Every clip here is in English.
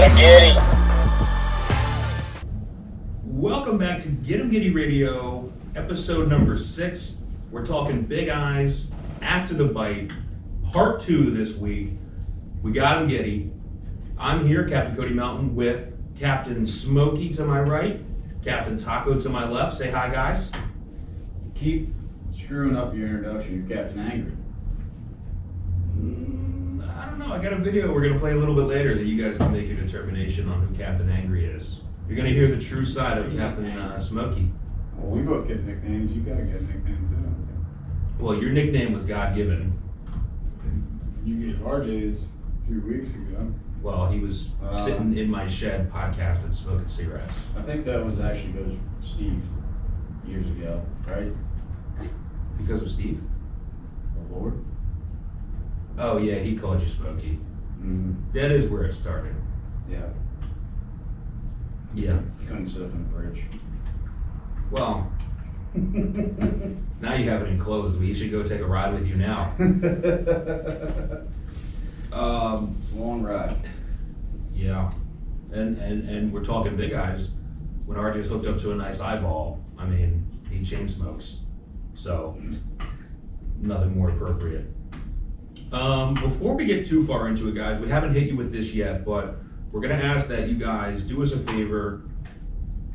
Get Em Giddy. Welcome back to Get Em Giddy Radio, episode number 6. We're talking Bigeyes, After the Bite, part 2 this week. We got 'em giddy. I'm here, Captain Cody Melton, with Captain Smokey to my right, Captain Taco to my left. Say hi, guys. Keep screwing up your introduction. You're Captain Angry. I don't know. I got a video we're going to play a little bit later that you guys can make your determination on who Captain Angry is. You're going to hear the true side of Captain Smokey. Well, we both get nicknames. You gotta get a nickname too. Well, your nickname was God-given. You gave RJ's a few weeks ago. Well, he was sitting in my shed podcasting, smoking cigarettes. I think that was actually goes Steve years ago, right? Because of Steve? The Lord. Oh, yeah, he called you Smokey. Mm-hmm. That is where it started. Yeah. Yeah. You couldn't sit up in the fridge. Well, now you have it enclosed. We should go take a ride with you now. It's a long ride. Yeah. And we're talking Bigeyes. When RJ's hooked up to a nice eyeball, I mean, he chain smokes. So, nothing more appropriate. Before we get too far into it, guys, we haven't hit you with this yet, but we're going to ask that you guys do us a favor,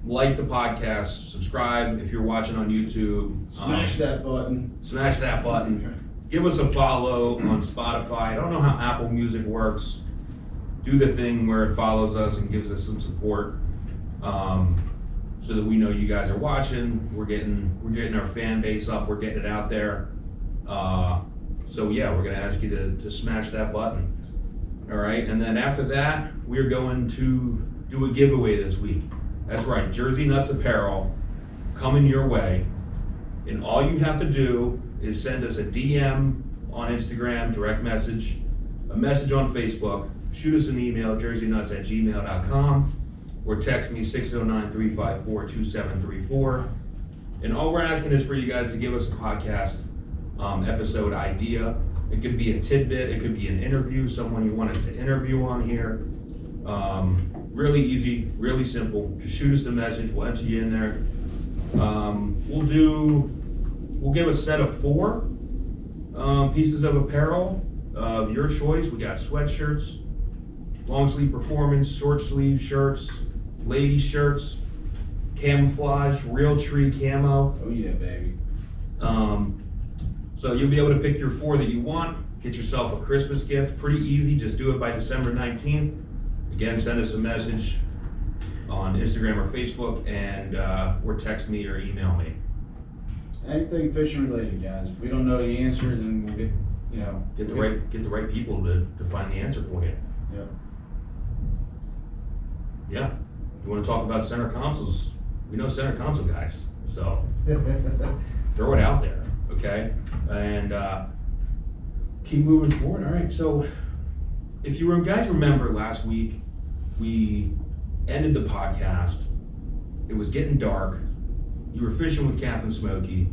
like the podcast, subscribe if you're watching on YouTube. Smash that button. Smash that button. Give us a follow on Spotify. I don't know how Apple Music works. Do the thing where it follows us and gives us some support, so that we know you guys are watching. We're getting our fan base up. We're getting it out there. So yeah, we're gonna ask you to smash that button. All right, and then after that, we're going to do a giveaway this week. That's right, Jersey Nuts Apparel coming your way. And all you have to do is send us a DM on Instagram, direct message, a message on Facebook, shoot us an email, jerseynuts@gmail.com, or text me 609-354-2734. And all we're asking is for you guys to give us a podcast episode idea. It could be a tidbit, it could be an interview, someone you want us to interview on here. Really easy, really simple. Just shoot us the message, we'll enter you in there. We'll give a set of 4 pieces of apparel of your choice. We got sweatshirts, long sleeve performance, short sleeve shirts, lady shirts, camouflage, real tree camo. Oh yeah, baby. So you'll be able to pick your 4 that you want, get yourself a Christmas gift, pretty easy, just do it by December 19th. Again, send us a message on Instagram or Facebook, and or text me or email me. Anything fishing related, guys. If we don't know the answer, then we'll get, Get the right people to find the answer for you. Yeah. Yeah. You want to talk about center consoles? We know center console guys, so throw it out there, okay? And keep moving forward. All right, so if you guys remember last week, we ended the podcast. It was getting dark. You were fishing with Captain Smokey,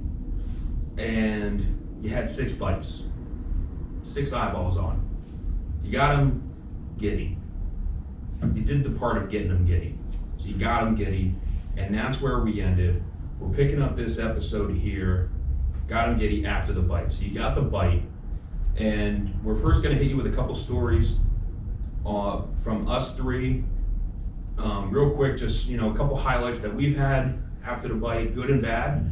and you had 6 bites, 6 eyeballs on. You got them giddy. You did the part of getting them giddy. So you got them giddy, and that's where we ended. We're picking up this episode here, got them giddy after the bite. So you got the bite, and we're first gonna hit you with a couple stories from us 3. Real quick, just a couple highlights that we've had after the bite, good and bad.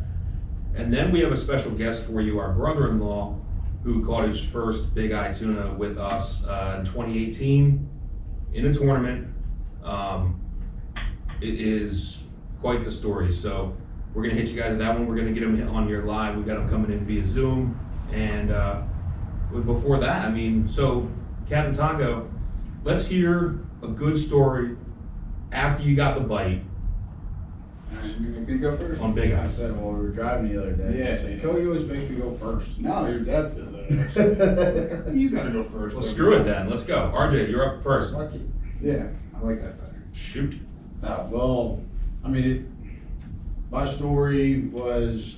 And then we have a special guest for you, our brother-in-law, who caught his first bigeye tuna with us in 2018 in a tournament. It is quite the story. So we're gonna hit you guys with that one. We're gonna get him on here live. We got him coming in via Zoom. And before that, so Captain Taco, let's hear a good story after you got the bite. Alright, you want me to go first? On I Bigeyes. said while we were driving the other day. Yeah. I said, Cody always makes me go first. No, your dad said that. You gotta go first. Well, screw it then. Let's go. RJ, you're up first. Lucky. Yeah, I like that better. Shoot. Well, my story was,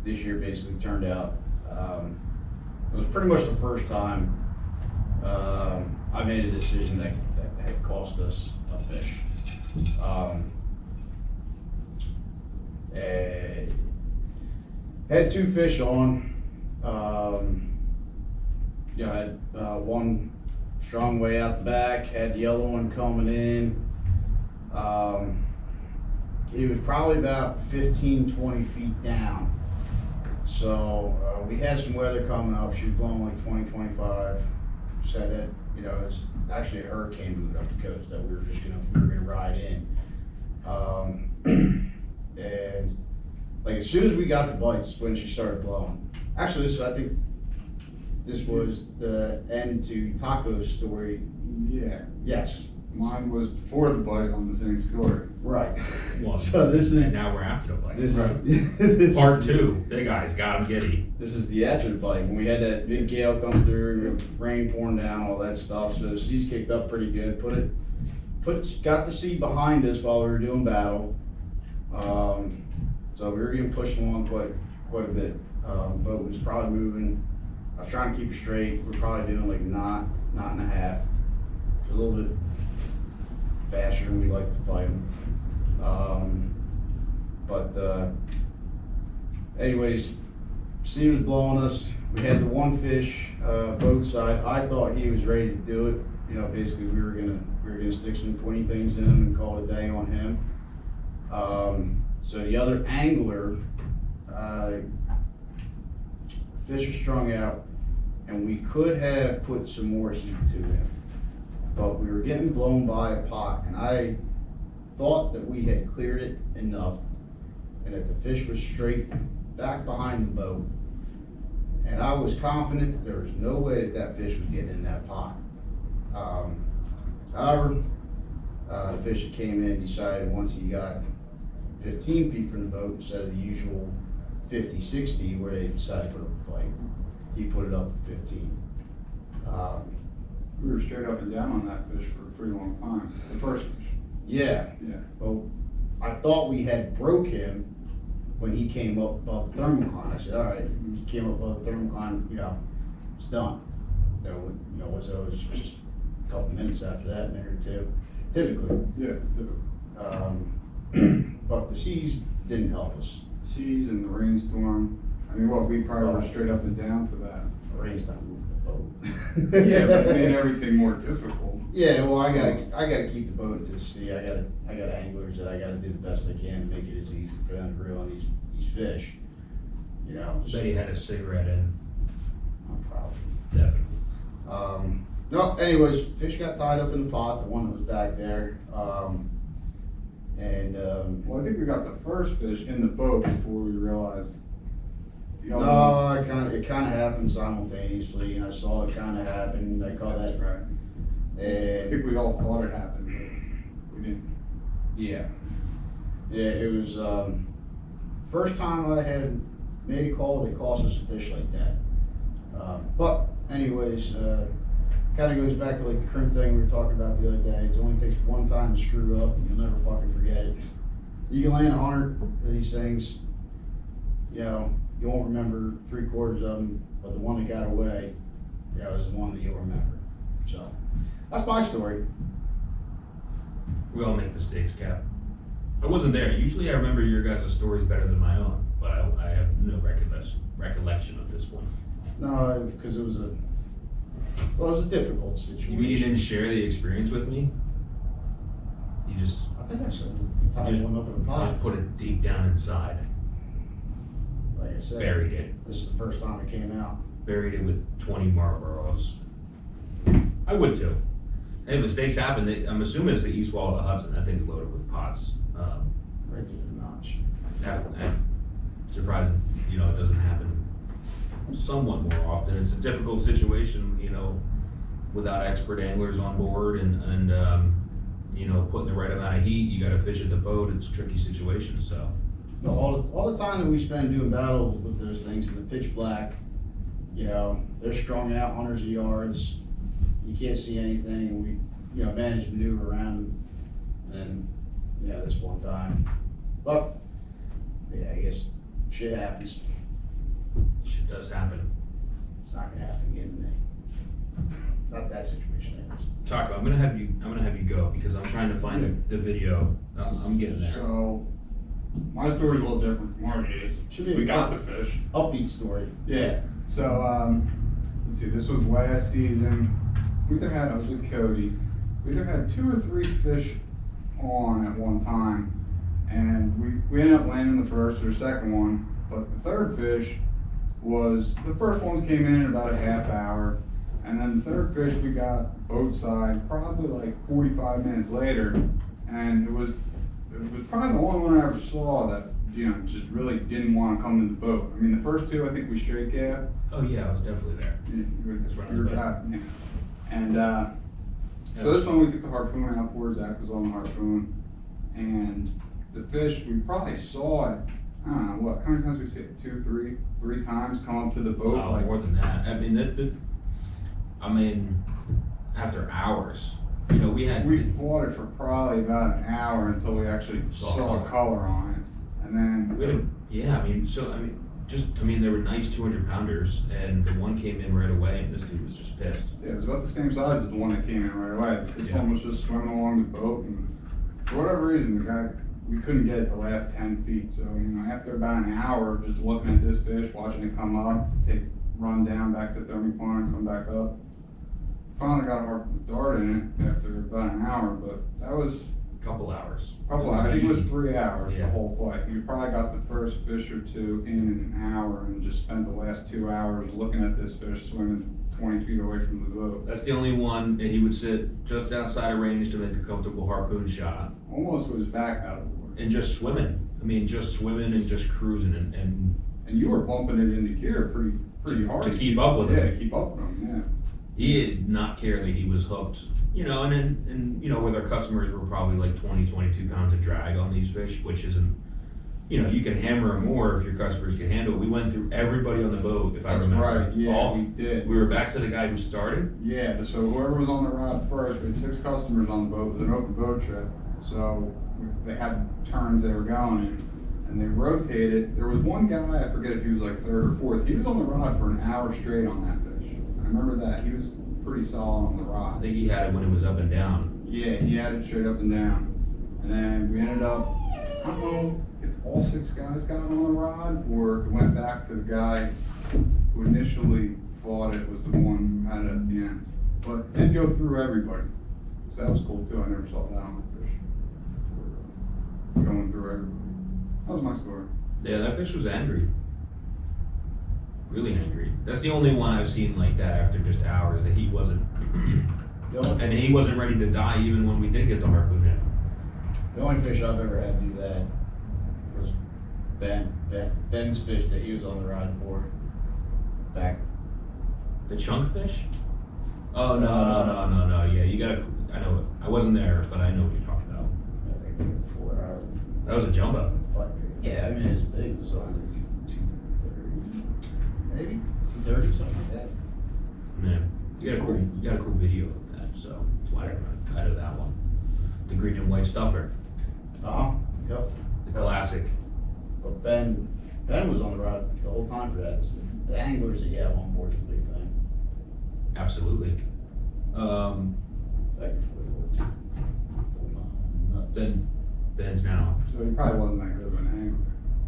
this year basically turned out, it was pretty much the first time I made a decision that had cost us a fish. Had two fish on. Had one strong way out the back, had the other one coming in. He was probably about 15, 20 feet down. So we had some weather coming up. She was blowing like 20, 25. Said that, it's actually a hurricane moving up the coast that we were gonna ride in. And like as soon as we got the bites, when she started blowing. Actually, I think this was the end to Taco's story. Yeah, Yes. mine was before the bite on the same story. Right. Well, So this is and now we're after the bite. this is this Part is- 2, Bigeyes, Got Em Giddy. This is the after the bite, when we had that big gale come through, rain pouring down, all that stuff, so the seas kicked up pretty good, got the sea behind us while we were doing battle. So we were getting pushed along quite a bit. Boat was probably moving, I was trying to keep it straight, we're probably doing like a knot and a half. It's a little bit faster than we like to fight them. Anyways, sea was blowing us. We had the one fish, boat side. I thought he was ready to do it. Basically we were gonna stick some 20 things in him and call it a day on him. So the other angler, fish was strung out, and we could have put some more heat to him, but we were getting blown by a pot, and I thought that we had cleared it enough, and that the fish was straight back behind the boat, and I was confident that there was no way that fish was getting in that pot. However, the fish that came in decided once he got 15 feet from the boat instead of the usual 50, 60 where they decided to put up a fight, he put it up at 15. We were straight up and down on that fish for a pretty long time, the first fish. Yeah, Yeah. well, I thought we had broke him when he came up above the thermocline. I said, all right, he came up above the thermocline, it's done. So, it was just a couple minutes after that, a minute or two, typically. Yeah, the But the seas didn't help us. seas and the rainstorm, we probably were straight up and down for that. The rain's not moving the boat. Yeah, but it made everything more difficult. Yeah, well, I gotta keep the boat into the sea. I got anglers that I gotta do the best I can to make it as easy for them to reel on these fish. Bet he had a cigarette in, I'm proud. definitely. No, anyways, fish got tied up in the pot, the one that was back there. Well, I think we got the first fish in the boat before we realized the other one. No, it kinda happened simultaneously, and I saw it kinda happen. I caught That's that. right. I And think we all thought it happened, but we didn't. yeah, it was first time I had made a call that cost us a fish like that. But anyways, kind of goes back to like the crimp thing we were talking about the other day. It only takes one time to screw up, and you'll never fucking forget it. You can land 100 of these things, you won't remember 3/4 of them, but the one that got away, is the one that you'll remember. So that's my story. We all make mistakes, Cap. I wasn't there. Usually I remember your guys' stories better than my own, but I have no recollection of this one. No, because it was a difficult situation. You mean you didn't share the experience with me? You just I think I said you tied one up in a pot. put it deep down inside, Like I said, buried it. this is the first time it came out. Buried it with 20 Marlboros. I would too. Hey, mistakes happen. I'm assuming it's the east wall of the Hudson. That thing's loaded with pots. Right to the notch. Surprising, it doesn't happen somewhat more often. It's a difficult situation, without expert anglers on board and putting the right amount of heat. You got to fish at the boat. It's a tricky situation. So. No, all the time that we spend doing battles with those things in the pitch black, they're strung out hundreds of yards. You can't see anything. We, manage to maneuver around them. And this one time. But, yeah, I guess shit happens. Shit does happen. It's not gonna happen again to me. not that situation. Taco, I'm gonna have you go because I'm trying to find the video. I'm getting there. So, my story's a little different from RJ's. Should be We got the fish. Upbeat story. Yeah. So, let's see, this was last season. I was with Cody. We either had 2 or 3 fish on at one time. And we ended up landing the first or second one. But the third fish the first ones came in about a half hour. And then the third fish we got boat side probably like 45 minutes later. And it was probably the only one I ever saw that, just really didn't want to come in the boat. I mean, the first 2 I think we straight gaffed. Oh yeah, I was definitely there. That's right. Yeah. And so this one we took the harpoon out for. Zach was on the harpoon. And the fish, we probably saw it, I don't know, how many times we see it? 2, 3 times come up to the boat. Oh, more than that. I mean, after hours, we fought it for probably about an hour until we actually saw color on it. And then they were nice 200 pounders, and the one came in right away, and this dude was just pissed. Yeah, it was about the same size as the one that came in right away. This one was just swimming along the boat, and for whatever reason, we couldn't get it the last 10 feet. So, after about an hour of just looking at this fish, watching it come up, run down back to thermopline, come back up. Finally got a dart in it after about an hour, but that was a couple hours. I think it was 3 hours, Yeah. the whole play. You probably got the first fish or 2 in an hour and just spent the last 2 hours looking at this fish swimming 20 feet away from the boat. That's the only one, and he would sit just outside of range to make a comfortable harpoon shot. Almost with his back out of the water. And just swimming. I mean, just swimming and just cruising and you were bumping it into gear pretty hard. To keep up with him. Yeah, to keep up with him, yeah. He did not care that he was hooked, and with our customers, we're probably like 20, 22 pounds of drag on these fish, which isn't, you can hammer them more if your customers can handle it. We went through everybody on the boat, if I remember. Right, yeah, we did. We were back to the guy who started. Yeah, so whoever was on the rod first, we had 6 customers on the boat. It was an open boat trip. So they had turns they were going in, and they rotated. There was one guy, I forget if he was like 3rd or 4th, he was on the rod for an hour straight on that fish. I remember that. He was pretty solid on the rod. I think he had it when it was up and down. Yeah, he had it straight up and down. And then we ended up, I don't know if all 6 guys got on the rod or it went back to the guy who initially fought it was the one who had it at the end. But it did go through everybody. So that was cool too. I never saw that on the fish. Going through everybody. That was my story. Yeah, that fish was angry. Really angry. That's the only one I've seen like that after just hours that he wasn't, and he wasn't ready to die even when we did get the harpoon in. The only fish I've ever had do that was Ben's fish that he was on the rod for. Back. The chunk fish? Oh, no. Yeah, you gotta, I know, I wasn't there, but I know what you're talking about. I think we were 4 hours. That was a jumbo. Yeah, I mean, it was big. It was on 230, maybe 230, something like that. Man, you got a cool video of that, so that's why I remember kind of that one. The green and white stuffer, Yep. the classic. But Ben was on the rod the whole time for that. The anglers that you have on board is a big thing. Absolutely. Back before nuts. Ben's now. So he probably wasn't that good of an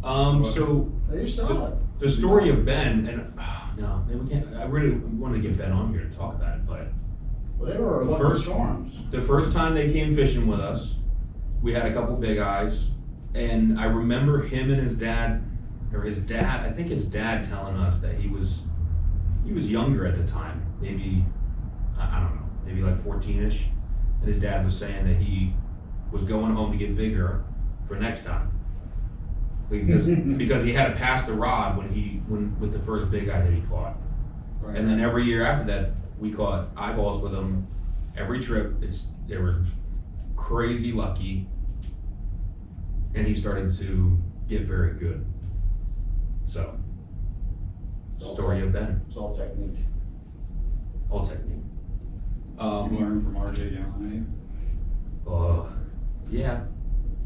angler. So They're solid. the story of Ben, and no, man, we can't. I really wanted to get Ben on here to talk about it, but Well, they were The lucky first- storms. the first time they came fishing with us, we had a couple Bigeyes, and I remember him and his dad, I think his dad telling us that he was younger at the time, maybe, I don't know, maybe like 14-ish, and his dad was saying that he was going home to get bigger for next time. Because he had to pass the rod with the first big guy that he caught. Right. And then every year after that, we caught eyeballs with him every trip. They were crazy lucky, and he started to get very good. So, story of Ben, It's all technique. all technique. You learned from RJ Young, Yeah,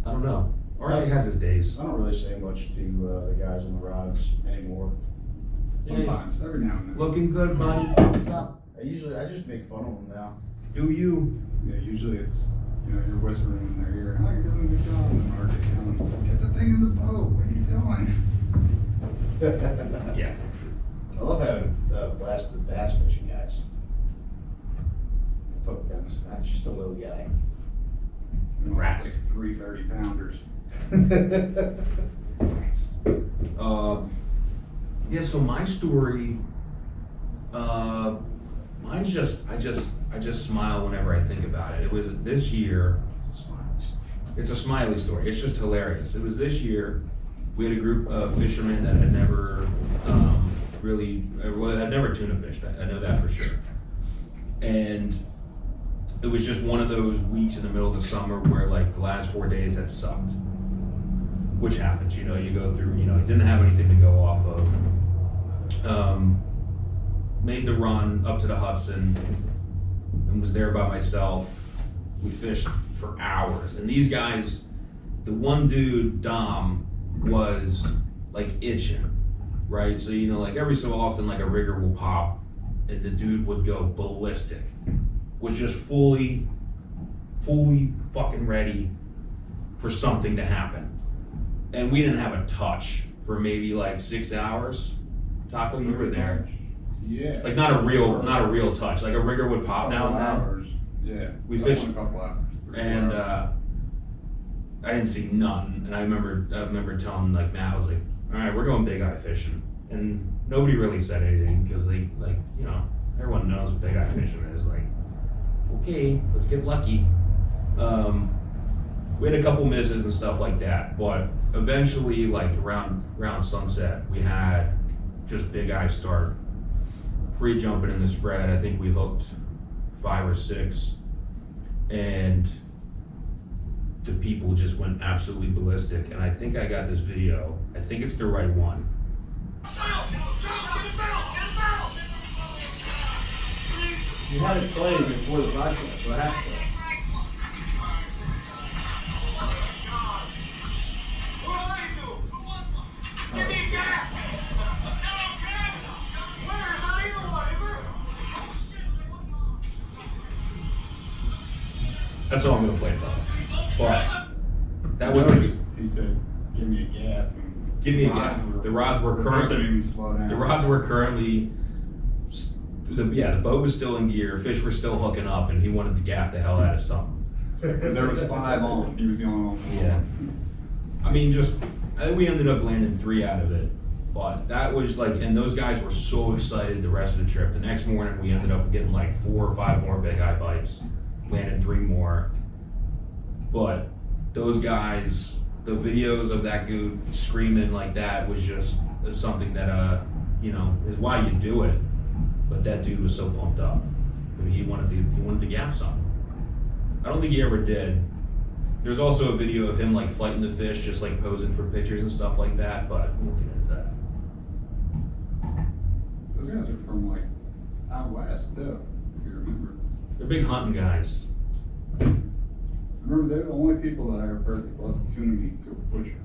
I don't know. RJ has his days. I don't really say much to the guys on the rods anymore. Sometimes, every now and then. Looking good, buddy. What's up? I just make fun of them now. Do you? Yeah, usually it's, you know, you're whispering in their ear, oh, you're doing a good job, and RJ yelling, get the thing in the boat, what are you doing? Yeah. I love having blast the bass fishing guys. Poke them, that's just a little guy. You know, Rats. it's like 3 30-pounders. Yeah, so my story, mine's just, I just smile whenever I think about it. It was this year, it's a smiley story, it's just hilarious. It was this year, we had a group of fishermen that had never, had never tuna fished, I know that for sure. And it was just one of those weeks in the middle of the summer where like the last 4 days had sucked. Which happens, you know, you go through, you know, didn't have anything to go off of. Made the run up to the Hudson and was there by myself. We fished for hours. And these guys, the one dude, Dom, was like itching, right? So, you know, like every so often, like a rigger will pop and the dude would go ballistic. Was just fully fucking ready for something to happen. And we didn't have a touch for maybe like 6 hours. Taco, you were there. Yeah. Like not a real touch. Like a rigger would pop now and then. Hours. Yeah. We That was fished- a couple hours. And I didn't see nothing. And I remember telling like Matt, I was like, all right, we're going Bigeye fishing. And nobody really said anything because they like, you know, everyone knows what Bigeye fishing is. Like, okay, let's get lucky. We had a couple misses and stuff like that, but eventually, like around sunset, we had just Bigeye start free jumping in the spread. I think we hooked 5 or 6, and the people just went absolutely ballistic. And I think I got this video. I think it's the right one. You had it playing before the broadcast, what happened? That's all I'm gonna play from. But that was He said, give me a gap. and give me a rods gap. were- The rods were boat didn't currently even slow down. the rods were currently the boat was still in gear, fish were still hooking up, and he wanted to gaff the hell out of something. Because there was 5 on, he was the only one. Yeah. I mean, I think we ended up landing 3 out of it, but that was like, and those guys were so excited the rest of the trip. The next morning, we ended up getting like 4 or 5 more Bigeye bites, landed 3 more. But those guys, the videos of that dude screaming like that was just something that, you know, is why you do it. But that dude was so pumped up. I mean, he wanted to gaff something. I don't think he ever did. There's also a video of him like fighting the fish, just like posing for pictures and stuff like that, but we won't get into that. Those guys are from like out west too, if you remember. They're big hunting guys. Remember, they're the only people that I ever heard that brought the tuna meat to a butcher.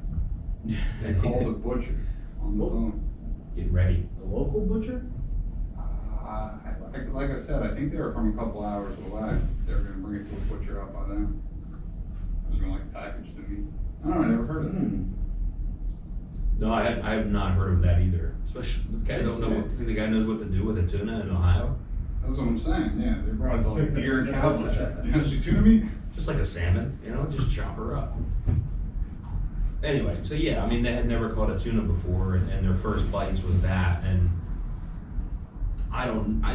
They called the butcher on the phone. Get ready. A local butcher? Like I said, I think they were from a couple hours away. They were gonna bring it to a butcher out by them. It was gonna like package the meat. I don't know, I never heard of it. No, I have not heard of that either. Especially, the guy don't know. Think the guy knows what to do with a tuna in Ohio? That's what I'm saying, yeah, they brought it to like deer and cow butcher. You know, see tuna meat? Just like a salmon, you know, just chop her up. Anyway, so yeah, I mean, they had never caught a tuna before, and their first bites was that, and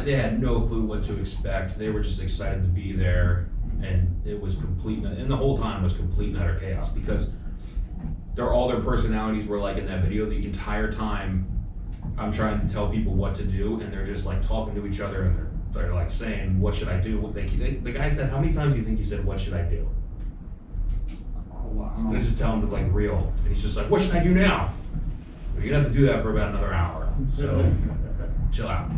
they had no clue what to expect. They were just excited to be there, and it was and the whole time was complete and utter chaos, because all their personalities were like in that video. The entire time I'm trying to tell people what to do, and they're just like talking to each other, and they're like saying, what should I do? The guy said, how many times do you think you said, what should I do? Oh, wow. They just tell him to like reel, and he's just like, what should I do now? Well, you're gonna have to do that for about another hour, so chill out.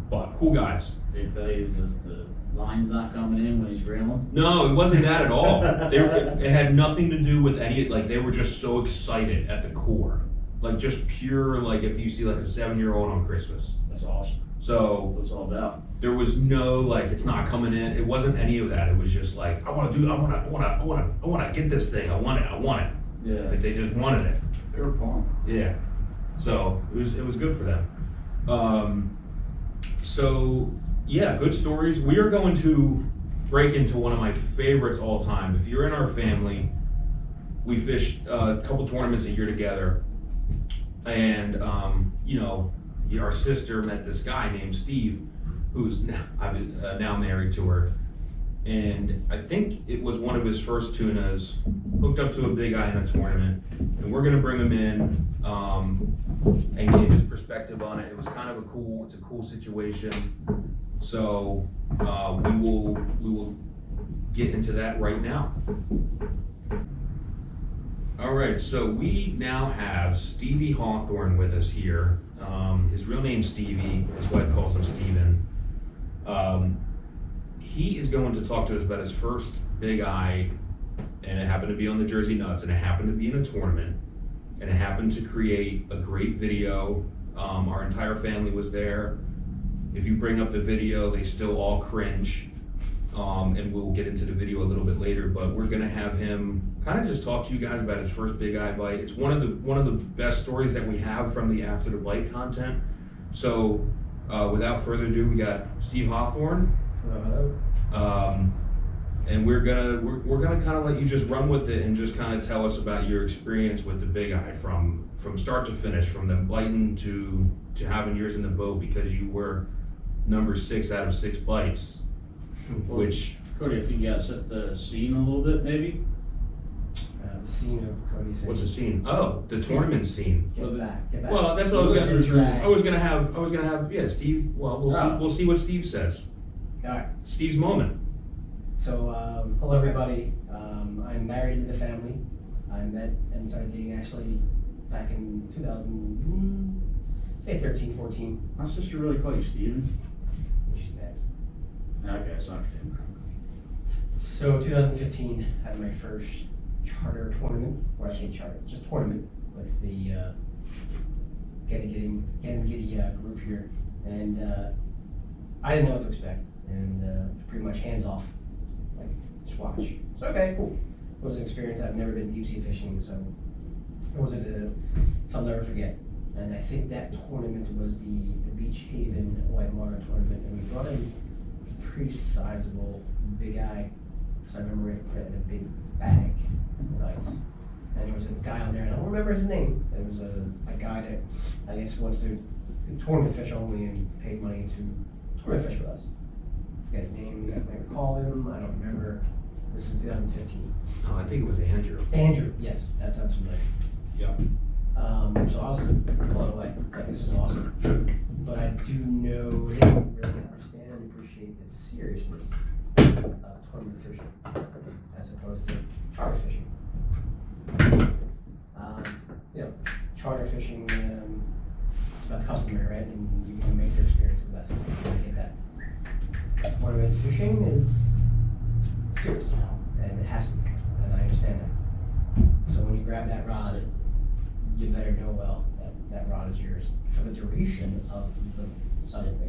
But cool guys. They tell you the line's not coming in when he's reeling? No, it wasn't that at all. It had nothing to do with any, like they were just so excited at the core. Like just pure, like if you see like a 7-year-old on Christmas. That's awesome. So What's it all about? there was no, like, it's not coming in. It wasn't any of that. It was just like, I want to get this thing. I want it. Yeah. Like, they just wanted it. They were pumped. Yeah. So it was good for them. So yeah, good stories. We are going to break into one of my favorites all time. If you're in our family, we fished a couple tournaments a year together, and you know, our sister met this guy named Steve, who's now married to her, and I think it was one of his first tunas, hooked up to a Bigeye in a tournament, and we're gonna bring him in and get his perspective on it. It was kind of it's a cool situation. So we will get into that right now. All right, so we now have Stevie Hawthorne with us here. His real name's Stevie. His wife calls him Steven. He is going to talk to us about his first Bigeye, and it happened to be on the Jersey Nuts, and it happened to be in a tournament, and it happened to create a great video. Our entire family was there. If you bring up the video, they still all cringe, and we'll get into the video a little bit later, but we're gonna have him kind of just talk to you guys about his first Bigeye bite. It's one of the best stories that we have from the After the Bite content. So without further ado, we got Steve Hawthorne. Hello. And we're gonna kind of let you just run with it and just kind of tell us about your experience with the Bigeye from start to finish, from them biting to having yours in the boat, because you were number 6 out of 6 bites, which Cody, I think you gotta set the scene a little bit, maybe? The scene of Cody saying. what's the scene? Oh, the tournament scene. Get back. Well, that's what I was Listeners gonna. I was gonna have. Yeah, Steve. Well, we'll see. Ah. We'll see what Steve says. Alright, Steve's moment. so, hello everybody. I'm married into the family. I met and started dating actually back in 13, 14. My sister really call you Steven? She's mad. Okay, it's not Steven. So 2015, I had my first charter tournament, or I say charter, just tournament with the Get Em Giddy group here, and I didn't know what to expect, and pretty much hands off, like just watch. So okay, cool. It was an experience. I've never been deep sea fishing, so it was something I'll never forget. And I think that tournament was the Beach Haven white water tournament, and we brought in a pretty sizable Bigeye, because I remember it put it in a big bag of ice. And there was a guy on there, and I don't remember his name. There was a guy that I guess wants to tournament fish only and paid money to tournament fish with us. The guy's name, I might recall him, I don't remember. This is 2015. Oh, I think it was Andrew. Andrew, yes, that sounds familiar. Yep. So I was blown away. Like, this is awesome. But I do know they don't really understand and appreciate the seriousness of tournament fishing as opposed to charter fishing. You know, charter fishing, it's about the customer, right? And you want to make their experience the best. I get that. Tournament fishing is serious, and it has to be, and I understand that. So when you grab that rod, you better know well that that rod is yours for the duration of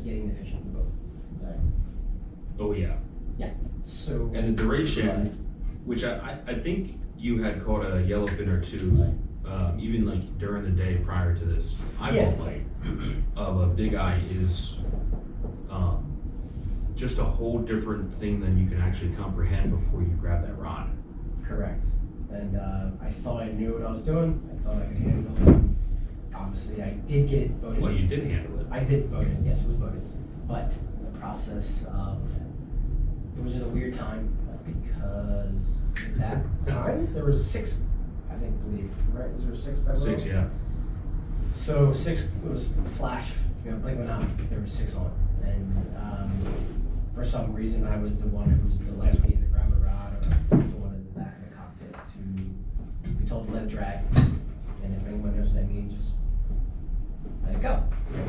getting the fish in the boat. Right? Oh yeah. Yeah. So. And the duration, which I think you had caught a yellowfin or two, even like during the day prior to this eyeball bite of a Bigeye is just a whole different thing than you can actually comprehend before you grab that rod. Correct. And I thought I knew what I was doing. I thought I could handle it. Obviously, I did get it boated. Well, you did handle it. I did boat it, yes, it was boated. But the process of, it was just a weird time because at that time, there was 6, I believe, right? Was there 6 that were 6, on? yeah. So 6, it was flash, blink went out, there were 6 on. And for some reason, I was the one who was the last one to grab a rod, or the one in the back of the cockpit to be told to let it drag. And if anyone knows what that means, just let it go.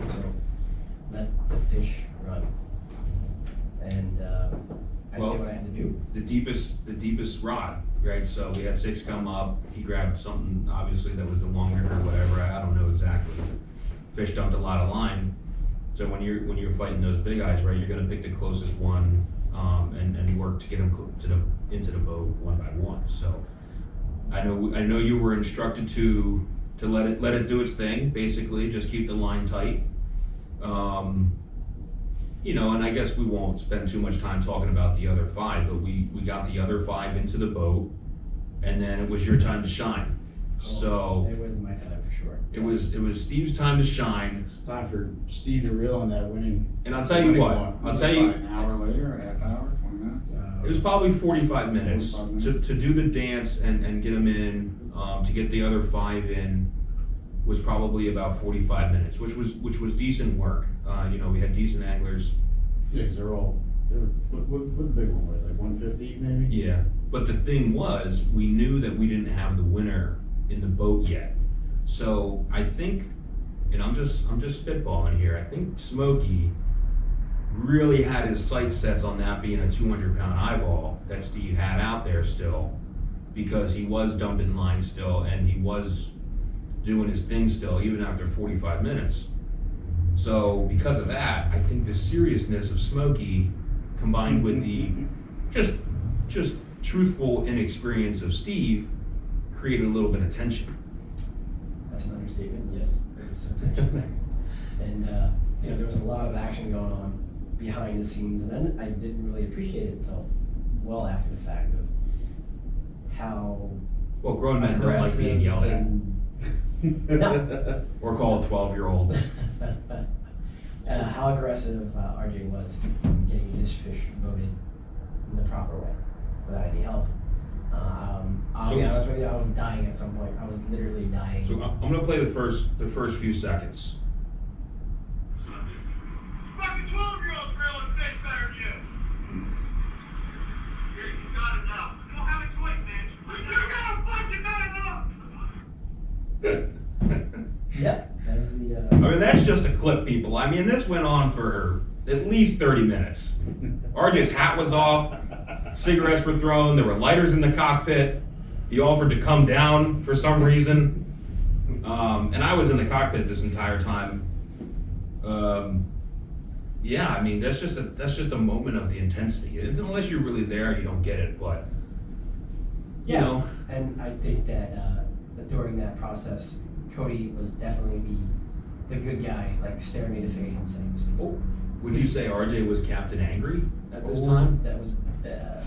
So let the fish run. And I did what I had to do. The deepest rod, right? So we had 6 come up. He grabbed something obviously that was the longer or whatever. I don't know exactly. Fish dumped a lot of line. So when you're fighting those big eyes, right, you're gonna pick the closest one, and work to get them into the boat one by one. So I know you were instructed to let it do its thing, basically, just keep the line tight. You know, and I guess we won't spend too much time talking about the other 5, but we got the other 5 into the boat, and then it was your time to shine. So It wasn't my time for sure. it was Steve's time to shine, It's time for Steve to reel on that winning. and I'll tell you what, I'll tell you, An hour later, a half hour, 20 minutes? it was probably 45 minutes 45 to do the dance and get them in, to get the other 5 in was probably about 45 minutes, which was decent work. You know, we had decent anglers. Yeah, 'cause what the big one was, like 150 maybe? Yeah, but the thing was, we knew that we didn't have the winner in the boat yet. So I think, and I'm just spitballing here, I think Smokey really had his sights set on that being a 200-pound eyeball that Steve had out there still, because he was dumping line still, and he was doing his thing still, even after 45 minutes. So because of that, I think the seriousness of Smokey combined with the just truthful inexperience of Steve created a little bit of tension. That's an understatement, yes. There was some tension. And, you know, there was a lot of action going on behind the scenes, and then I didn't really appreciate it until well after the fact of how Well, grown men don't like being yelled at, No. or called 12-year-olds. How aggressive RJ was in getting his fish voted in the proper way without any help. I'll be honest with you, I was dying at some point. I was literally dying. So I'm gonna play the first few seconds. Fucking 12-year-olds grilling fish better than you. You got it now. You don't have a choice, man. You gotta fucking got enough. Yeah, that was the. I mean, that's just a clip, people. I mean, this went on for at least 30 minutes. RJ's hat was off, cigarettes were thrown, there were lighters in the cockpit. He offered to come down for some reason. And I was in the cockpit this entire time. Yeah, I mean, that's just a moment of the intensity. Unless you're really there, you don't get it, but, you Yeah, know. and I think that during that process, Cody was definitely the good guy, like staring me in the face and saying, Oh, would you say RJ was Captain Angry at this "Oh, time? That was,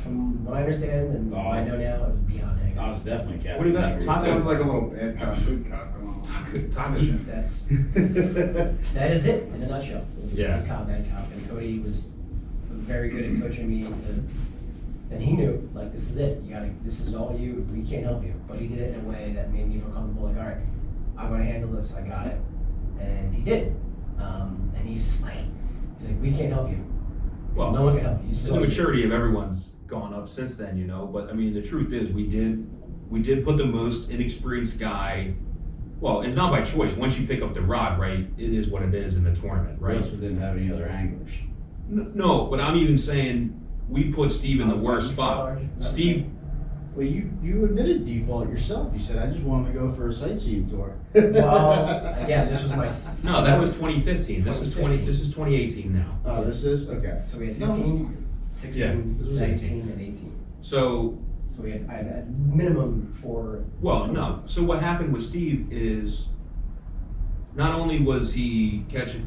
from what I understand and what I know now, it was beyond I angry. was definitely Captain. What do you got? Angry. Top That was like a little bad cop, good cop going on. That is it in a nutshell. It was Yeah. Good cop, bad cop, and Cody was very good at coaching me and he knew, like, this is it, this is all you, we can't help you, but he did it in a way that made me feel comfortable, like, all right, I'm gonna handle this, I got it, and he did, and he's like, we can't help you, Well, no one can help you. You still the need it." maturity of everyone's gone up since then, you know, but I mean, the truth is, we did put the most inexperienced guy, well, it's not by choice, once you pick up the rod, right, it is what it is in the tournament, We right? also didn't have any other anglers. No, but I'm even saying, we put Steve in the worst spot. Steve, Well, you admitted default yourself. You said, I just wanted to go for a sightseeing tour. Well, again, this was my. no, that was 2015, this is 2018 now. Oh, this is? Okay. So we had No, 15, 16, Yeah, this was 17, and 18. So, So I had minimum 4. well, no, so what happened with Steve is, not only was he catching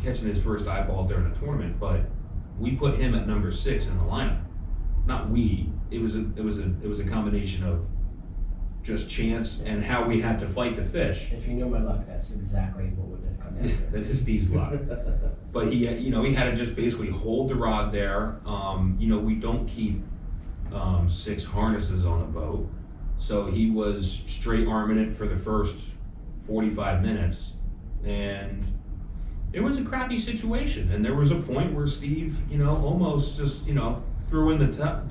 his first eyeball during the tournament, but we put him at number 6 in the lineup. Not we, it was a combination of just chance and how we had to fight the fish. If you know my luck, that's exactly what would have come down to. That is Steve's luck. But he had to just basically hold the rod there. We don't keep 6 harnesses on a boat, so he was straight arming it for the first 45 minutes, and it was a crappy situation. And there was a point where Steve, almost just, threw in the towel.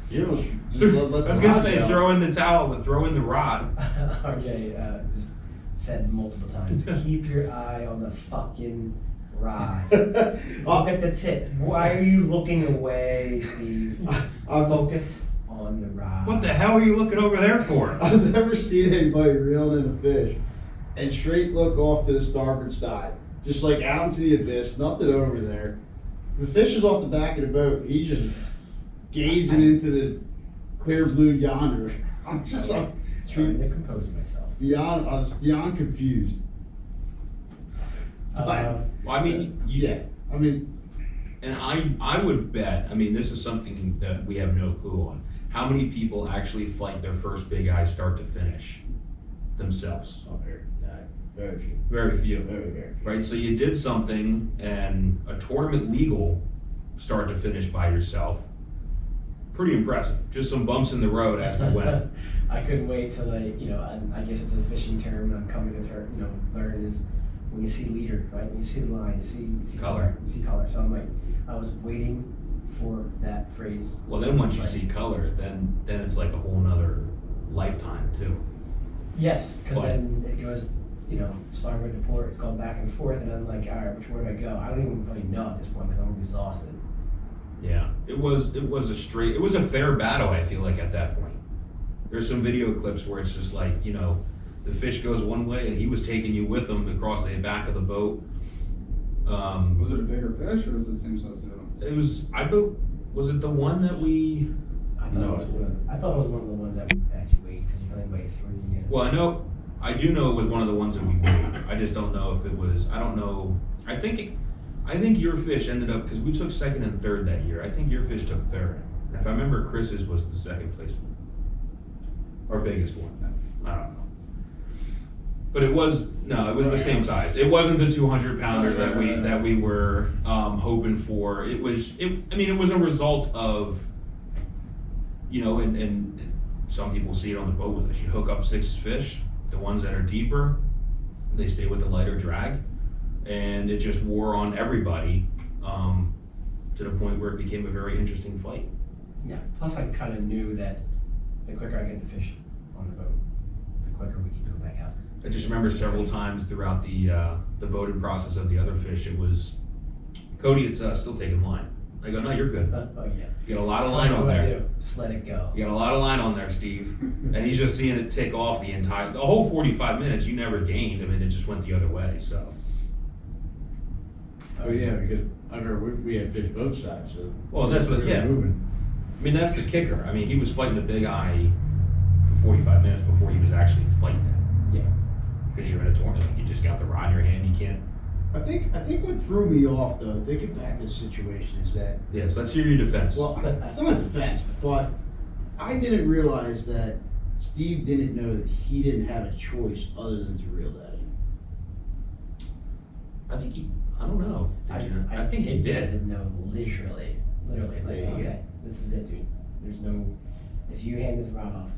You know, just let I was gonna say throw in the towel, but throw in the rod. RJ just said multiple times, keep your eye on the fucking rod. Look at the tip. Why are you looking away, Steve? Focus on the rod. What the hell are you looking over there for? I've never seen anybody reeling in a fish and straight look off to the starboard side just like out into the abyss, nothing over there. The fish is off the back of the boat. He's just gazing into the clear blue yonder. I'm just like, Trying to compose myself. I was beyond confused. Well, I mean, you, Yeah, I mean, and I would bet, I mean, this is something that we have no clue on. How many people actually fight their first Bigeye start to finish themselves? oh, very few. Very few. Very few. Right, so you did something and a tournament legal start to finish by yourself. Pretty impressive. Just some bumps in the road as we went. I couldn't wait till I guess it's a fishing term I'm coming to learn is when you see leader, right? When you see the line, you see Color. You see color. So I'm like, I was waiting for that phrase. Well, then once you Like, see color, then it's like a whole nother lifetime too. Yes, because But- then it goes, starboard to port, it's going back and forth, and I'm like, all right, which way do I go? I don't even really know at this point because I'm exhausted. Yeah, it was a fair battle, I feel like, at that point. There's some video clips where it's just like, the fish goes one way and he was taking you with him across the back of the boat. Was it a bigger fish or was it the same size as the other one? It was, was it the one that we, I thought, No. it was one of the ones that we actually weighed because you can only weigh 3. And well, I do know it was one of the ones that we weighed. I just don't know if it was, I don't know. I think your fish ended up, because we took second and third that year. I think your fish took third. And if I remember, Chris's was the second place one. Our biggest one. I don't know. But it was the same size. It wasn't the 200-pounder that we were hoping for. It was a result of, and some people see it on the boat with us. You hook up 6 fish, the ones that are deeper, they stay with the lighter drag, and it just wore on everybody to the point where it became a very interesting fight. yeah. Plus, I kind of knew that the quicker I get the fish on the boat, the quicker we can go back out. I just remember several times throughout the boating process of the other fish, it was, Cody, it's still taking line. I go, no, you're good. Oh yeah. You got a lot of line on What do I there. do? Just let it go. You got a lot of line on there, Steve. And he's just seeing it tick off the whole 45 minutes. You never gained. I mean, it just went the other way. So Oh, yeah, because I remember we had fish both sides, so. Well, that's what- we were yeah. moving. I mean, that's the kicker. I mean, he was fighting the Bigeye for 45 minutes before he was actually fighting it. Yeah. Because you're in a tournament, you just got the rod in your hand. You can't. I think what threw me off though, thinking back to the situation is that, Yes, let's hear your defense. well, it's not a defense, but I didn't realize that Steve didn't know that he didn't have a choice other than to reel that in. I don't know. Did you? I think he I did. didn't know literally, like, There you go. okay, this is it, dude. There's no, if you hand this rod off,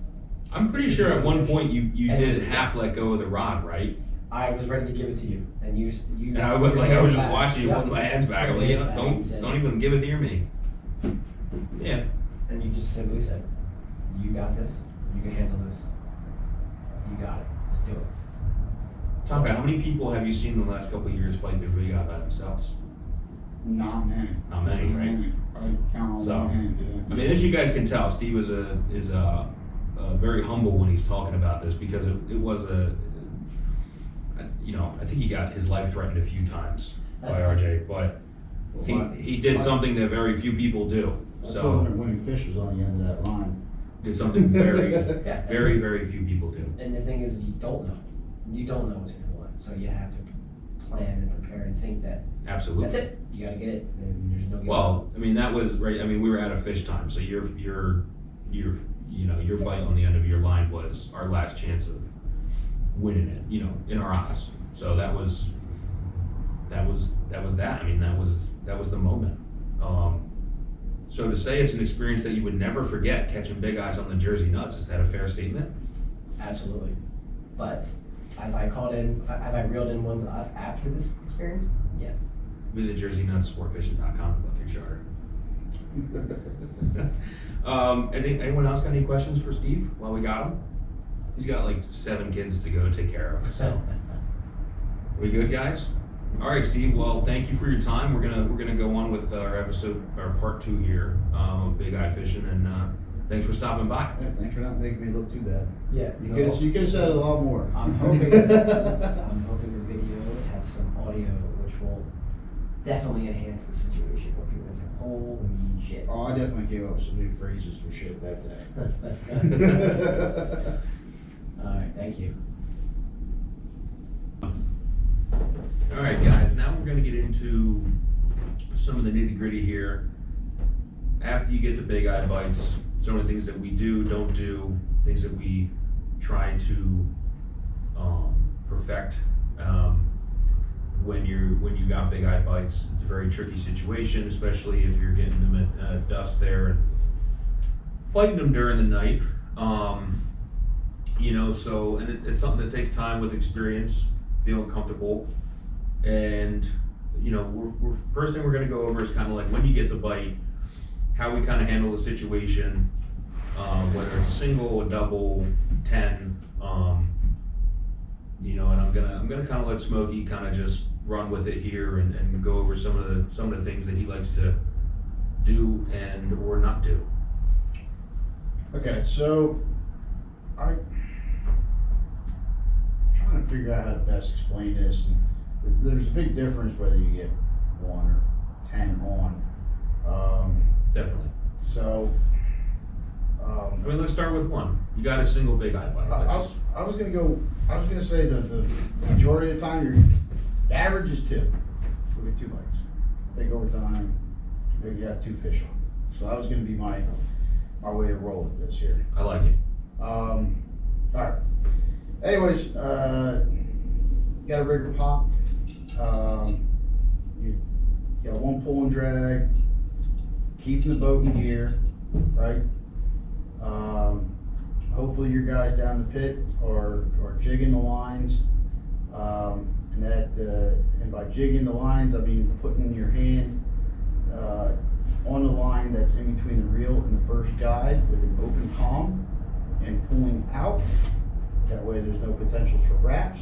I'm pretty sure at one point you And- did half let go of the rod, right? I was ready to give it to you, and you. And I was just back. watching you Yeah. putting my hands back. I'm like, Hands back and don't said- even give it near me. Yeah. And you just simply said, you got this, you can handle this, you got it, just do it. Talk about how many people have you seen in the last couple of years fight their Bigeye by themselves? Not many. Not many, right? I count on So, one hand, yeah. I mean, as you guys can tell, Steve is very humble when he's talking about this because it was I think he got his life threatened a few times by RJ, but he did something that very few people do. I told him So that winning fish was on the end of that line. did something very, Yeah. very, very few people do. And the thing is, you don't know. You don't know what's gonna go on, so you have to plan and prepare and think that Absolutely. that's it. You gotta get it, and there's no. Well, I mean, that was right. I mean, we were at a fish time, so your bite on the end of your line was our last chance of winning it. In our eyes. So that was that. I mean, that was the moment. So to say it's an experience that you would never forget, catching Bigeyes on the Jersey Nuts, is that a fair statement? Absolutely, but have I reeled in ones after this experience? Yes. Visit JerseyNutsSportFishing.com to book your charter. Anyone else got any questions for Steve while we got him? He's got like 7 kids to go take care of. So, we good, guys? All right, Steve. Well, thank you for your time. We're gonna go on with our part 2 here of Bigeye fishing, and thanks for stopping by. Yeah, thanks for not making me look too bad. Yeah. You could have said a lot more. I'm hoping the video has some audio definitely enhanced the situation. Where people can say, holy shit. Oh, I definitely came up with some new phrases for shit that day. All right, thank you. All right, guys, now we're gonna get into some of the nitty gritty here. After you get the Bigeye bites, some of the things that we do, don't do, things that we try to perfect. When you got Bigeye bites, it's a very tricky situation, especially if you're getting them at dusk there and fighting them during the night. So it's something that takes time with experience, feeling comfortable, and first thing we're going to go over is kind of like when you get the bite, how we kind of handle the situation, whether it's a single, a double, 10, and I'm gonna kind of let Smokey kind of just run with it here and go over some of the things that he likes to do and or not do. Okay, so I'm trying to figure out how to best explain this. There's a big difference whether you get 1 or 10 on. Definitely. So, let's start with 1. You got a single Bigeye bite. I was gonna say the majority of the time the average is 2. We'll get 2 bites. I think over time, you got 2 fish on. So that was gonna be my way to roll with this here. I like it. All right. Anyways, got a rigger pop. You got 1 pull and drag, keeping the boat in gear, right? Hopefully your guys down the pit are jigging the lines, and by jigging the lines, I mean putting your hand on the line that's in between the reel and the first guide with an open palm and pulling out. That way there's no potential for wraps.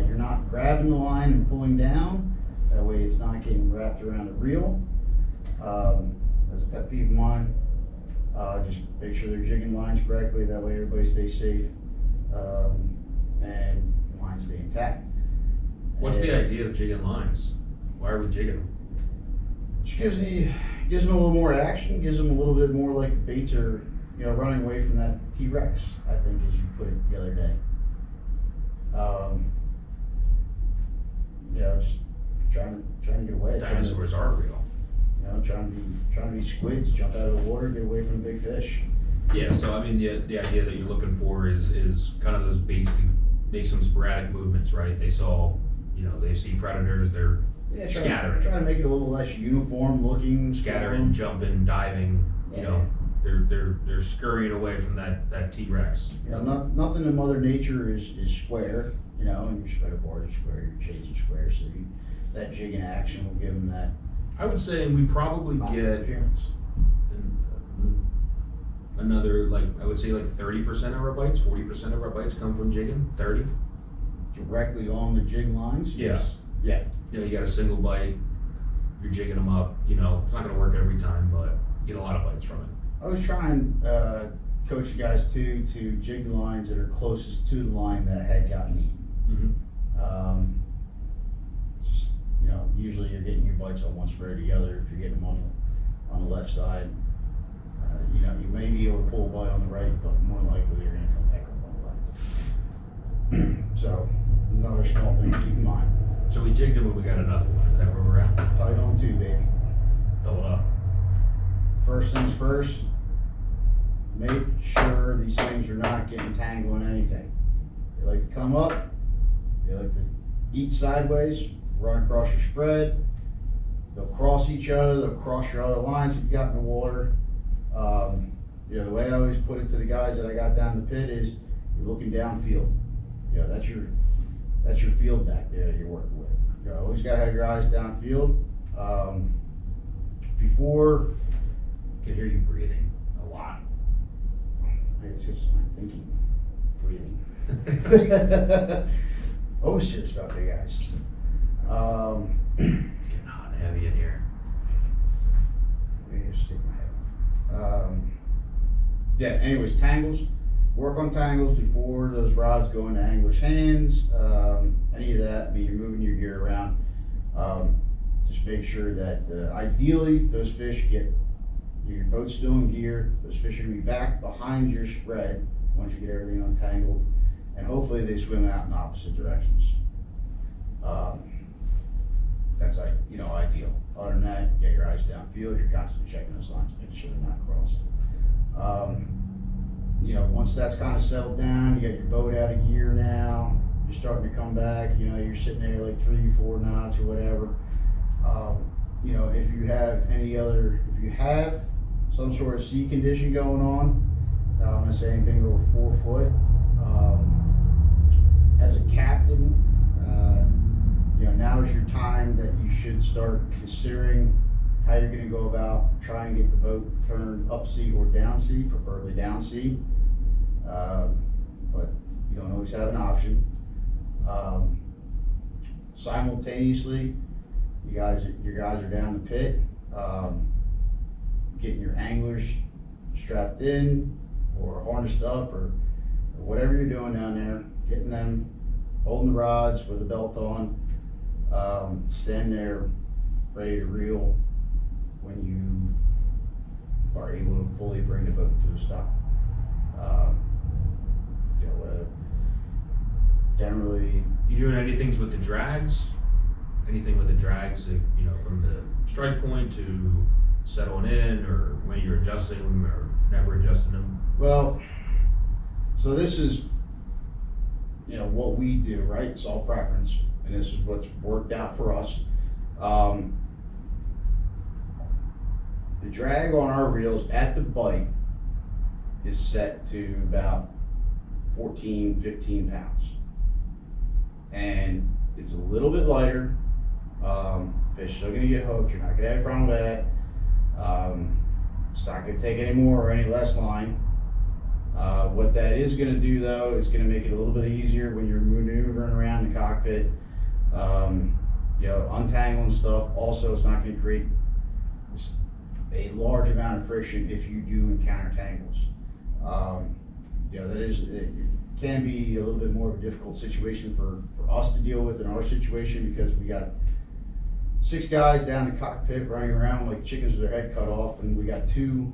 You're not grabbing the line and pulling down. That way it's not getting wrapped around the reel. As a pet peeve of mine, just make sure they're jigging lines correctly. That way everybody stays safe and lines stay intact. What's the idea of jigging lines? Why are we jigging them? Just gives them a little more action, gives them a little bit more like the baits are, running away from that T-Rex, I think, as you put it the other day. Just trying to get away. Dinosaurs are real. Trying to be squids, jump out of the water, get away from the big fish. Yeah, so I mean the idea that you're looking for is kind of those baits to make some sporadic movements, right? They see predators, they're scattering. Trying to make it a little less uniform looking. Scattering, jumping, diving, Yeah. they're scurrying away from that T-Rex. Nothing in Mother Nature is square, and your spreader board is square, your chains are square, so that jigging action will give them that I would say we probably get appearance. another, I would say 30% of our bites, 40% of our bites come from jigging, 30? Directly on the jig lines? Yes. Yeah. You got a single bite, you're jigging them up, it's not gonna work every time, but you get a lot of bites from it. I was trying, coach you guys too, to jig the lines that are closest to the line that had gotten eaten. Mm-hmm. Usually you're getting your bites on one spread or the other. If you're getting them on the left side, you may be able to pull a bite on the right, but more likely you're gonna come back up on the left. So, another small thing to keep in mind. So we jigged them when we got another one, is that where we're at? Tight on 2, baby. Double up. First things first, make sure these things are not getting tangled in anything. They like to come up, they like to eat sideways, run across your spread. They'll cross each other, they'll cross your other lines that you got in the water. The way I always put it to the guys that I got down the pit is, you're looking downfield. That's your field back there that you're working with. You always gotta have your eyes downfield. Before, I can hear you breathing a lot. it's just my thinking, breathing. Always serious about big eyes. It's getting hot and heavy in here. Maybe just stick my head off. Anyways, tangles. Work on tangles before those rods go into anglers' hands. Any of that, you're moving your gear around. just make sure that, ideally, those fish your boat's still in gear, those fish are gonna be back behind your spread once you get everything untangled, and hopefully they swim out in opposite directions. That's like, ideal. Other than that, get your eyes downfield, you're constantly checking those lines, making sure they're not crossed. Once that's kind of settled down, you got your boat out of gear now, you're starting to come back, you're sitting there like 3-4 knots or whatever. If you have some sort of sea condition going on, I'm gonna say anything over 4 foot, as a captain, now is your time that you should start considering how you're gonna go about trying to get the boat turned up sea or down sea, preferably down sea. But you don't always have an option. Simultaneously, your guys are down the pit, getting your anglers strapped in or harnessed up or whatever you're doing down there, getting them, holding the rods with a belt on, stand there ready to reel when you are able to fully bring the boat to a stop. Generally, You doing anything with the drags? Anything with the drags, from the strike point to settling in, or when you're adjusting them or never adjusting them? well, so this is, what we do, right? It's all preference, and this is what's worked out for us. The drag on our reels at the bite is set to about 14, 15 pounds. And it's a little bit lighter. Fish still gonna get hooked, you're not gonna have a problem with that. It's not gonna take any more or any less line. What that is gonna do though, is gonna make it a little bit easier when you're maneuvering around the cockpit. Untangling stuff. Also, it's not gonna create a large amount of friction if you do encounter tangles. It can be a little bit more of a difficult situation for us to deal with in our situation, because we got 6 guys down the cockpit running around like chickens with their head cut off, and we got 2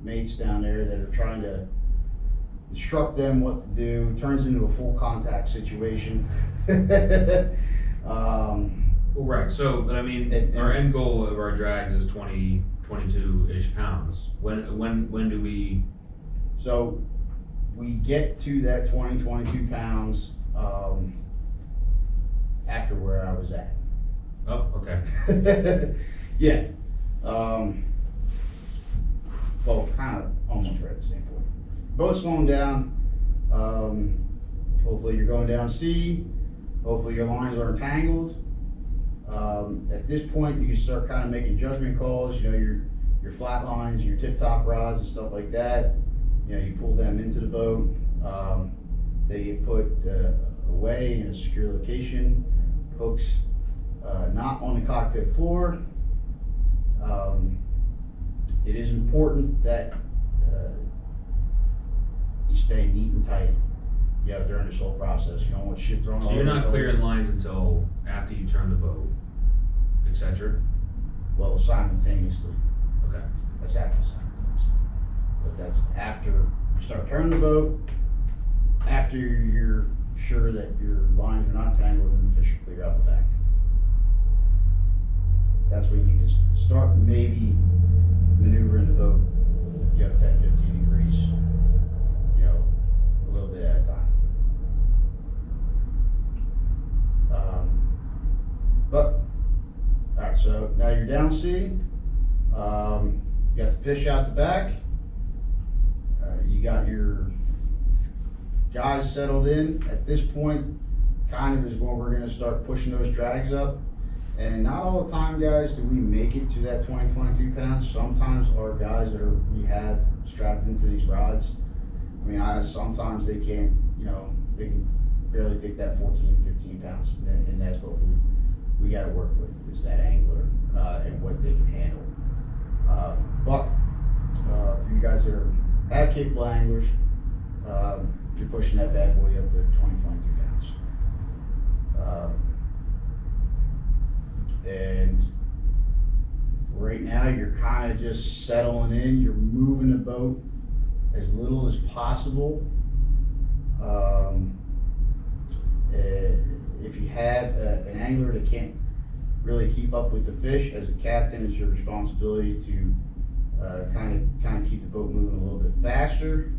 mates down there that are trying to instruct them what to do. It turns into a full contact situation. Well, right, but I mean, our end goal of our drags is 20, 22-ish pounds. When do we? So we get to that 20, 22 pounds after where I was at. Oh, okay. Yeah. Well, kind of almost right at the same point. Boat's slowing down. Hopefully you're going down sea. Hopefully your lines are entangled. At this point, you can start kind of making judgment calls. Your flat lines, your tip top rods and stuff like that. You pull them into the boat. They get put away in a secure location. Hooks not on the cockpit floor. It is important that you stay neat and tight. During this whole process, you don't want shit thrown all over. So you're not the place. clearing lines until after you turn the boat, etc. Well, simultaneously. Okay. That's after simultaneously. But that's after you start turning the boat, after you're sure that your lines are not tangled and the fish are clear out the back. That's when you just start maybe maneuvering the boat, 10, 15 degrees, a little bit at a time. Alright, so now you're down sea, you got the fish out the back, you got your guys settled in. At this point, kind of is when we're gonna start pushing those drags up. And not all the time, guys, do we make it to that 20, 22 pounds. Sometimes our guys we have strapped into these rods, sometimes they can't, they can barely take that 14, 15 pounds. And that's what we gotta work with, is that angler and what they can handle. But for you guys that have capable anglers, you're pushing that bad boy up to 20, 22 pounds. And Right now, you're kind of just settling in, you're moving the boat as little as possible. If you have an angler that can't really keep up with the fish, as the captain, it's your responsibility to kind of keep the boat moving a little bit faster.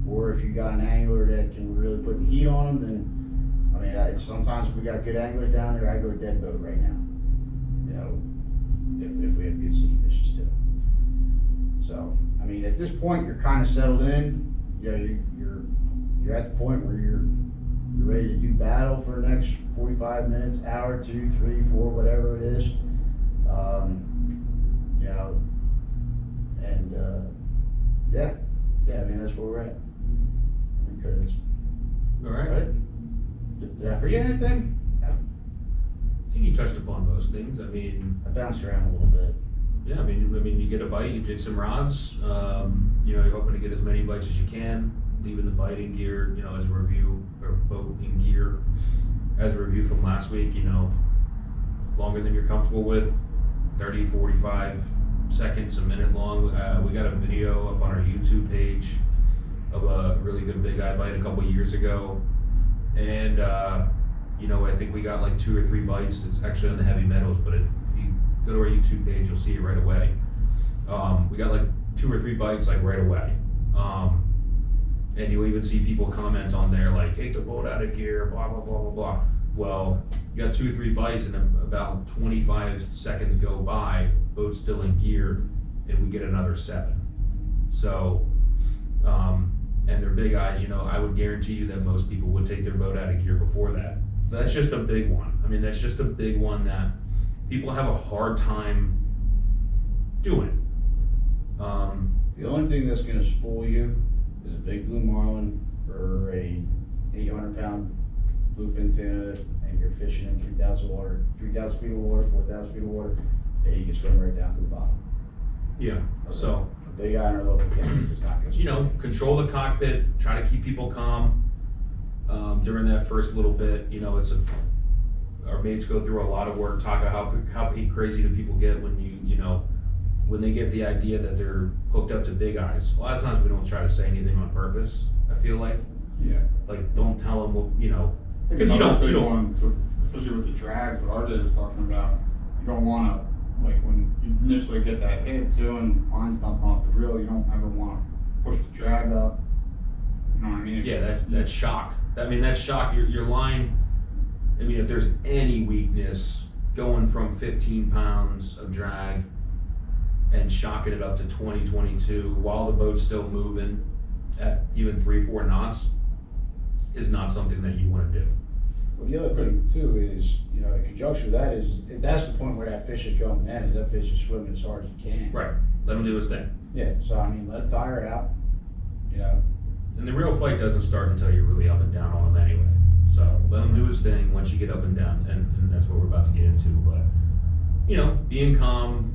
Or if you got an angler that can really put the heat on them, then, I mean, sometimes we got good anglers down there, I go dead boat right now. You know, if we have good sea fishes too. So, I mean, at this point, you're kind of settled in. You know, you're at the point where you're ready to do battle for the next 45 minutes, hour, 2, 3, 4, whatever it is. You know, and yeah, I mean, that's where we're at. Because, All right. right? Did I forget anything? I think you touched upon most things. I mean, I bounced around a little bit. yeah, I mean, you get a bite, you jig some rods. You know, you're hoping to get as many bites as you can, leaving the biting gear, you know, as a review, or boat in gear, as a review from last week, you know, longer than you're comfortable with, 30, 45 seconds, a minute long. We got a video up on our YouTube page of a really good bigeye bite a couple years ago. And, you know, I think we got like 2 or 3 bites. It's actually on the heavy metals, but if you go to our YouTube page, you'll see it right away. We got like 2 or 3 bites like right away. And you'll even see people comment on there like, take the boat out of gear, blah, blah, blah, blah, blah. Well, you got 2 or 3 bites and about 25 seconds go by, boat's still in gear, and we get another 7. So, and they're big eyes, you know, I would guarantee you that most people would take their boat out of gear before that. That's just a big one. I mean, that's just a big one that people have a hard time doing. The only thing that's gonna spoil you is a big blue marlin or a 800-pound bluefin tuna, and you're fishing in 3,000 feet of water, 4,000 feet of water, and you can swim right down to the bottom. Yeah, so, A big eye in our local canyon is just not gonna. you know, control the cockpit, try to keep people calm during that first little bit. You know, our mates go through a lot of work, talk about how crazy do people get when you know, when they get the idea that they're hooked up to Bigeyes. A lot of times we don't try to say anything on purpose, I feel like. Yeah. Like, don't tell them, well, you know, I think because you another don't, big one, especially with the drags, what RJ was talking about, you don't wanna, like, when you initially get that hit too, and line's not off the reel, you don't ever wanna push the drag up. You know what I mean? yeah, that's shock. I mean, that's shock. Your line, I mean, if there's any weakness, going from 15 pounds of drag and shocking it up to 20, 22 while the boat's still moving at even 3-4 knots is not something that you want to do. Well, the other thing too is, you know, in conjunction with that is, if that's the point where that fish is going in, is that fish is swimming as hard as he can. Right. Let him do his thing. Yeah, so I mean, let it tire out, you know. And the real fight doesn't start until you're really up and down on him anyway. So let him do his thing once you get up and down, and that's what we're about to get into. But, you know, being calm,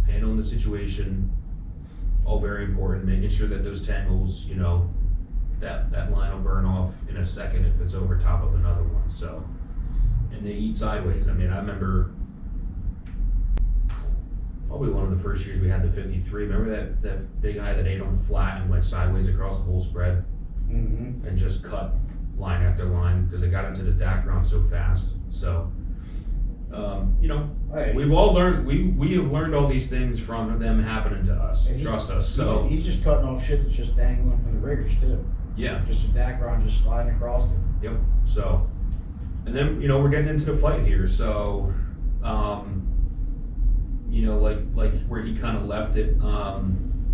handling the situation, all very important. Making sure that those tangles, you know, that line will burn off in a second if it's over top of another one. So, and they eat sideways. I mean, I remember probably one of the first years we had the 53. Remember that big eye that ate on the flat and went sideways across the whole spread Mm-hmm. and just cut line after line because it got into the Dacron so fast. So, you know, Hey. we've all learned, we have learned all these things from them happening to us. And Trust us. So, He's just cutting off shit that's just dangling from the riggers too. yeah. Just a Dacron just sliding across it. Yep. So, and then, you know, we're getting into the fight here. So, you know, like where he kind of left it,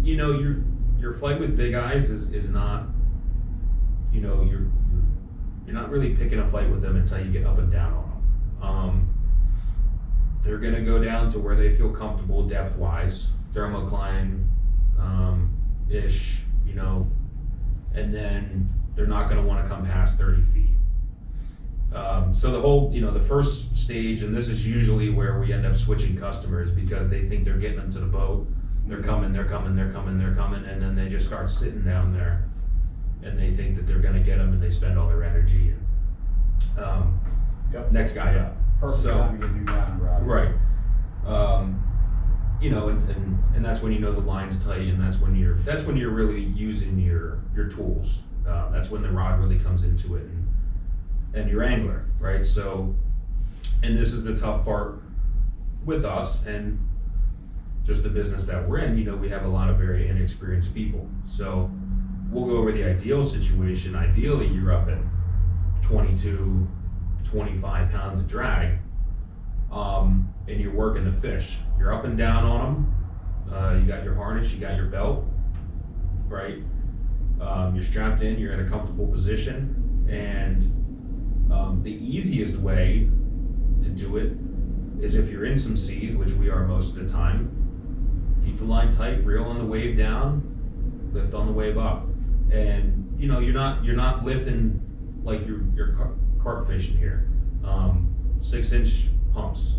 you know, your fight with Bigeyes is not, you know, you're not really picking a fight with them until you get up and down on them. They're gonna go down to where they feel comfortable depth-wise, thermocline, ish, you know, and then they're not gonna wanna come past 30 feet. So the whole, you know, the first stage, and this is usually where we end up switching customers because they think they're getting them to the boat. They're coming, and then they just start sitting down there and they think that they're gonna get them and they spend all their energy and, Yep. next guy up. Perfect So- time to get a new diamond rod. Right. You know, and that's when you know the line's tight, and that's when you're really using your tools. That's when the rod really comes into it, and your angler, right? So, and this is the tough part with us and just the business that we're in. You know, we have a lot of very inexperienced people. So we'll go over the ideal situation. Ideally, you're up at 22, 25 pounds of drag, and you're working the fish. You're up and down on them. You got your harness, you got your belt, right? You're strapped in, you're in a comfortable position, and the easiest way to do it is if you're in some seas, which we are most of the time, keep the line tight, reel on the wave down, lift on the wave up. And you know, you're not lifting like you're carp fishing here. 6-inch pumps.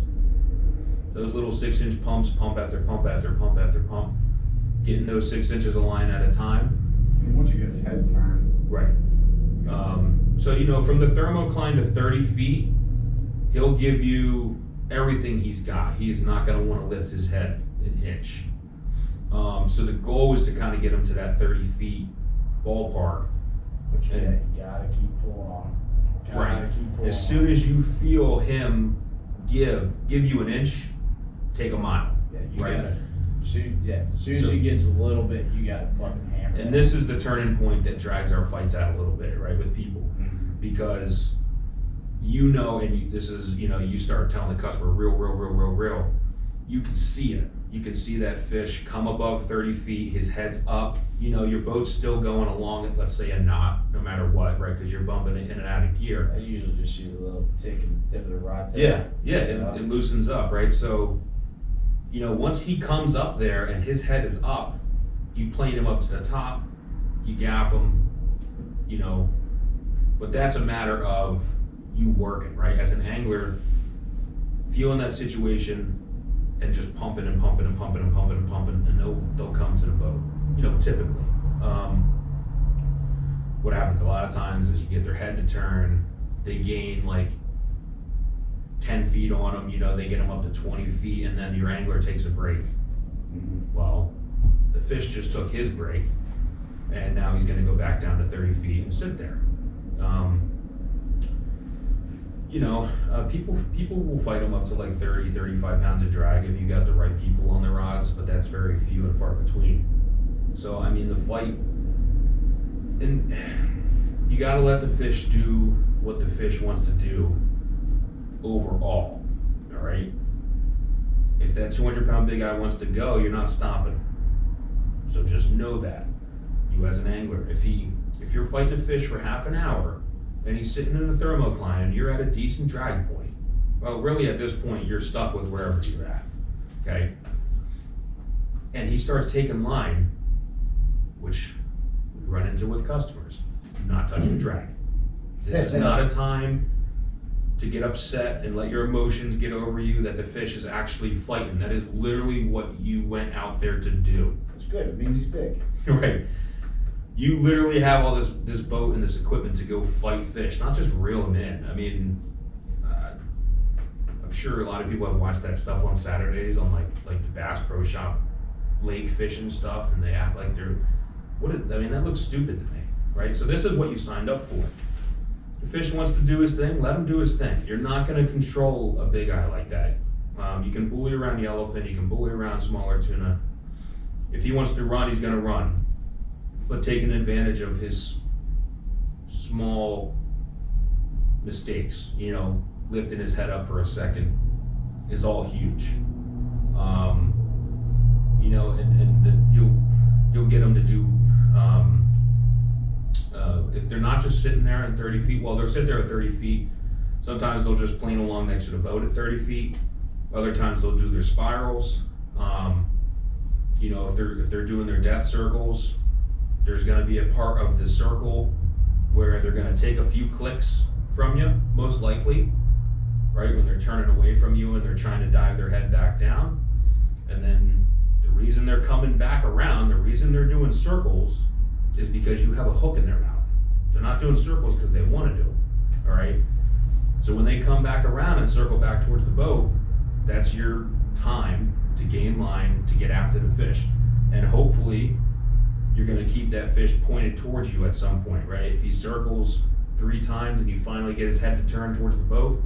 Those little 6-inch pumps, pump after pump after pump after pump, getting those 6 inches of line at a time. And once you get his head turned. Right. So, you know, from the thermocline to 30 feet, he'll give you everything he's got. He is not going to want to lift his head an inch. So the goal is to kind of get him to that 30 feet ballpark. But you gotta keep pulling on. Right. As soon as you feel him give you an inch, take a mile. Yeah, you right? gotta. As soon as he gets a little bit, you gotta fucking hammer. And this is the turning point that drags our fights out a little bit, right, with people. Mm-hmm. Because you know, and this is, you know, you start telling the customer real, you can see it. You can see that fish come above 30 feet, his head's up, you know, your boat's still going along at, let's say, a knot, no matter what, right, because you're bumping it in and out of gear. I usually just see the little tick in the tip of the rod tip. Yeah, it loosens up, right? So, you know, once he comes up there and his head is up, you plane him up to the top, you gaff him, you know, but that's a matter of you working, right? As an angler, feeling that situation and just pumping and pumping and pumping and pumping and pumping, and they'll come to the boat, you know, typically. What happens a lot of times is you get their head to turn, they gain like 10 feet on them, you know, they get them up to 20 feet, and then your angler takes a break. Mm-hmm. Well, the fish just took his break, and now he's gonna go back down to 30 feet and sit there. You know, people will fight them up to like 30, 35 pounds of drag if you got the right people on the rods, but that's very few and far between. So, I mean, the fight, and you gotta let the fish do what the fish wants to do overall, all right? If that 200-pound big eye wants to go, you're not stopping. So just know that, you as an angler. If you're fighting a fish for half an hour, and he's sitting in a thermocline and you're at a decent drag point, well, really at this point, you're stuck with wherever you're at, okay? And he starts taking line, which we run into with customers. Do not touch the drag. This is not a time to get upset and let your emotions get over you that the fish is actually fighting. That is literally what you went out there to do. That's good, it means he's big. Right. You literally have all this boat and this equipment to go fight fish, not just reel them in. I mean, I'm sure a lot of people have watched that stuff on Saturdays on like the Bass Pro Shop lake fishing stuff, and they act like they're, I mean, that looks stupid to me, right? So this is what you signed up for. The fish wants to do his thing, let him do his thing. You're not gonna control a big eye like that. You can bully around yellowfin, you can bully around smaller tuna. If he wants to run, he's gonna run. But taking advantage of his small mistakes, you know, lifting his head up for a second is all huge. You know, and you'll get them to do, if they're not just sitting there at 30 feet, well, they'll sit there at 30 feet. Sometimes they'll just plane along next to the boat at 30 feet. Other times they'll do their spirals. You know, if they're doing their death circles, there's gonna be a part of the circle where they're gonna take a few clicks from you, most likely, right? When they're turning away from you and they're trying to dive their head back down. And then the reason they're coming back around, the reason they're doing circles is because you have a hook in their mouth. They're not doing circles because they wanna do them, all right? So when they come back around and circle back towards the boat, that's your time to gain line to get after the fish. And hopefully you're gonna keep that fish pointed towards you at some point, right? If he circles 3 times and you finally get his head to turn towards the boat,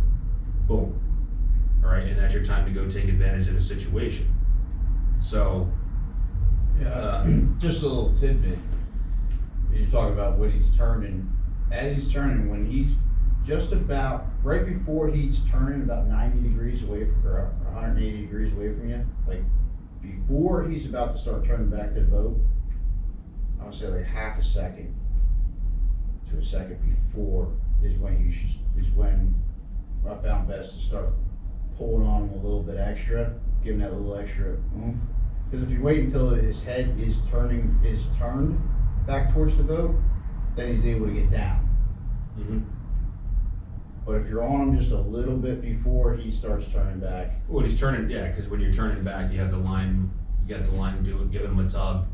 boom. All right, and that's your time to go take advantage of the situation. So, Just a little tidbit. You talk about what he's turning. As he's turning, when he's just about, right before he's turning about 90 degrees away from, or 180 degrees away from you, like before he's about to start turning back to the boat, I would say like half a second to a second before is when I found best to start pulling on him a little bit extra, giving that little extra oomph. Because if you wait until his head is turned back towards the boat, then he's able to get down. mm-hmm. But if you're on him just a little bit before he starts turning back, Well, he's turning, yeah, because when you're turning back, you have the line, you got the line to do it, give him a tug,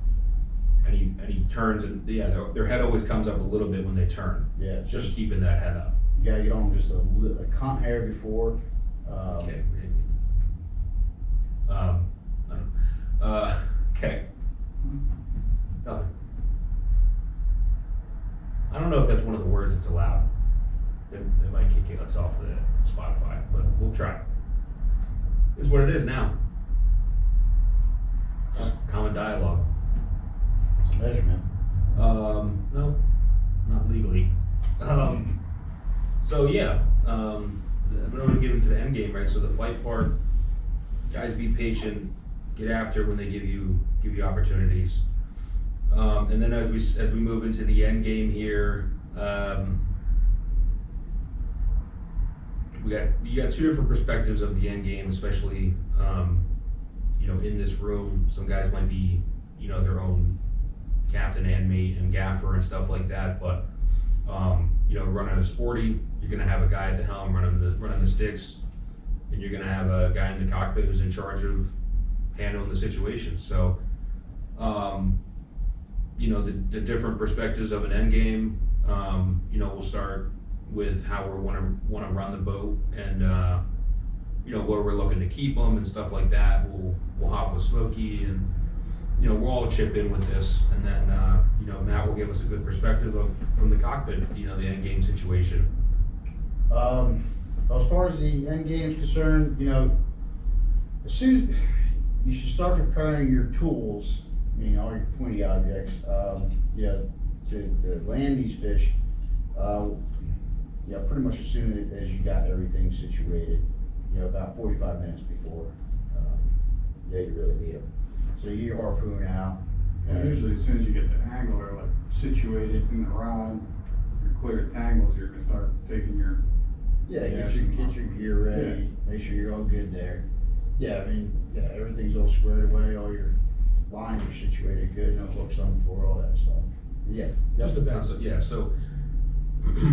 and he turns, and yeah, their head always comes up a little bit when they turn. yeah, It's it's just keeping that head up. you gotta get on him just a cunt hair before. Okay. Okay. Nothing. I don't know if that's one of the words that's allowed. They might kick us off the Spotify, but we'll try. It's what it is now. Just common dialogue. It's a measurement. No, not legally. So yeah, I'm gonna get into the end game, right? So the fight part, guys, be patient, get after when they give you opportunities. And then as we move into the end game here, you got 2 different perspectives of the end game, especially in this room. Some guys might be their own captain and mate and gaffer and stuff like that, but running a sporty, you're gonna have a guy at the helm running the sticks, and you're gonna have a guy in the cockpit who's in charge of handling the situation. So the different perspectives of an end game, we'll start with how we want to run the boat, and where we're looking to keep them and stuff like that. We'll hop with Smokey, and we'll all chip in with this, and then Matt will give us a good perspective from the cockpit, the end game situation. As far as the end game is concerned, as soon as you should start preparing your tools, all your pointy objects, to land these fish. Pretty much as soon as you got everything situated, about 45 minutes before, you really need them. So you get your harpoon out. And usually as soon as you get the angler like situated in the rod, your clear tangles, you're gonna start taking your Get your gear ready, make sure you're all good there. Everything's all squared away, all your lines are situated good, no hooks on the floor, all that stuff. Yeah. Just to bounce it, yeah. So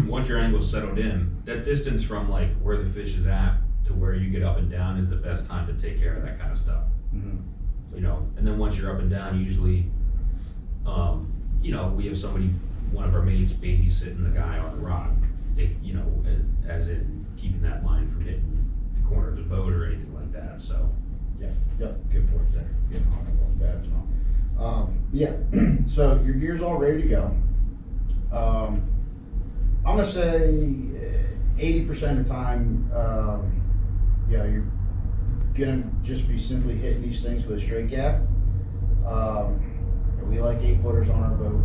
once your angle's settled in, that distance from like where the fish is at to where you get up and down is the best time to take care of that kind of stuff. Mhm. And then once you're up and down, usually, we have one of our mates babysitting the guy on the rod, as in keeping that line from hitting the corner of the boat or anything like that. So, Yep, good point there. Getting on it wasn't bad as well. So your gear's all ready to go. I'm gonna say 80% of the time, you're gonna just be simply hitting these things with a straight gaff. We like 8-footers on our boat.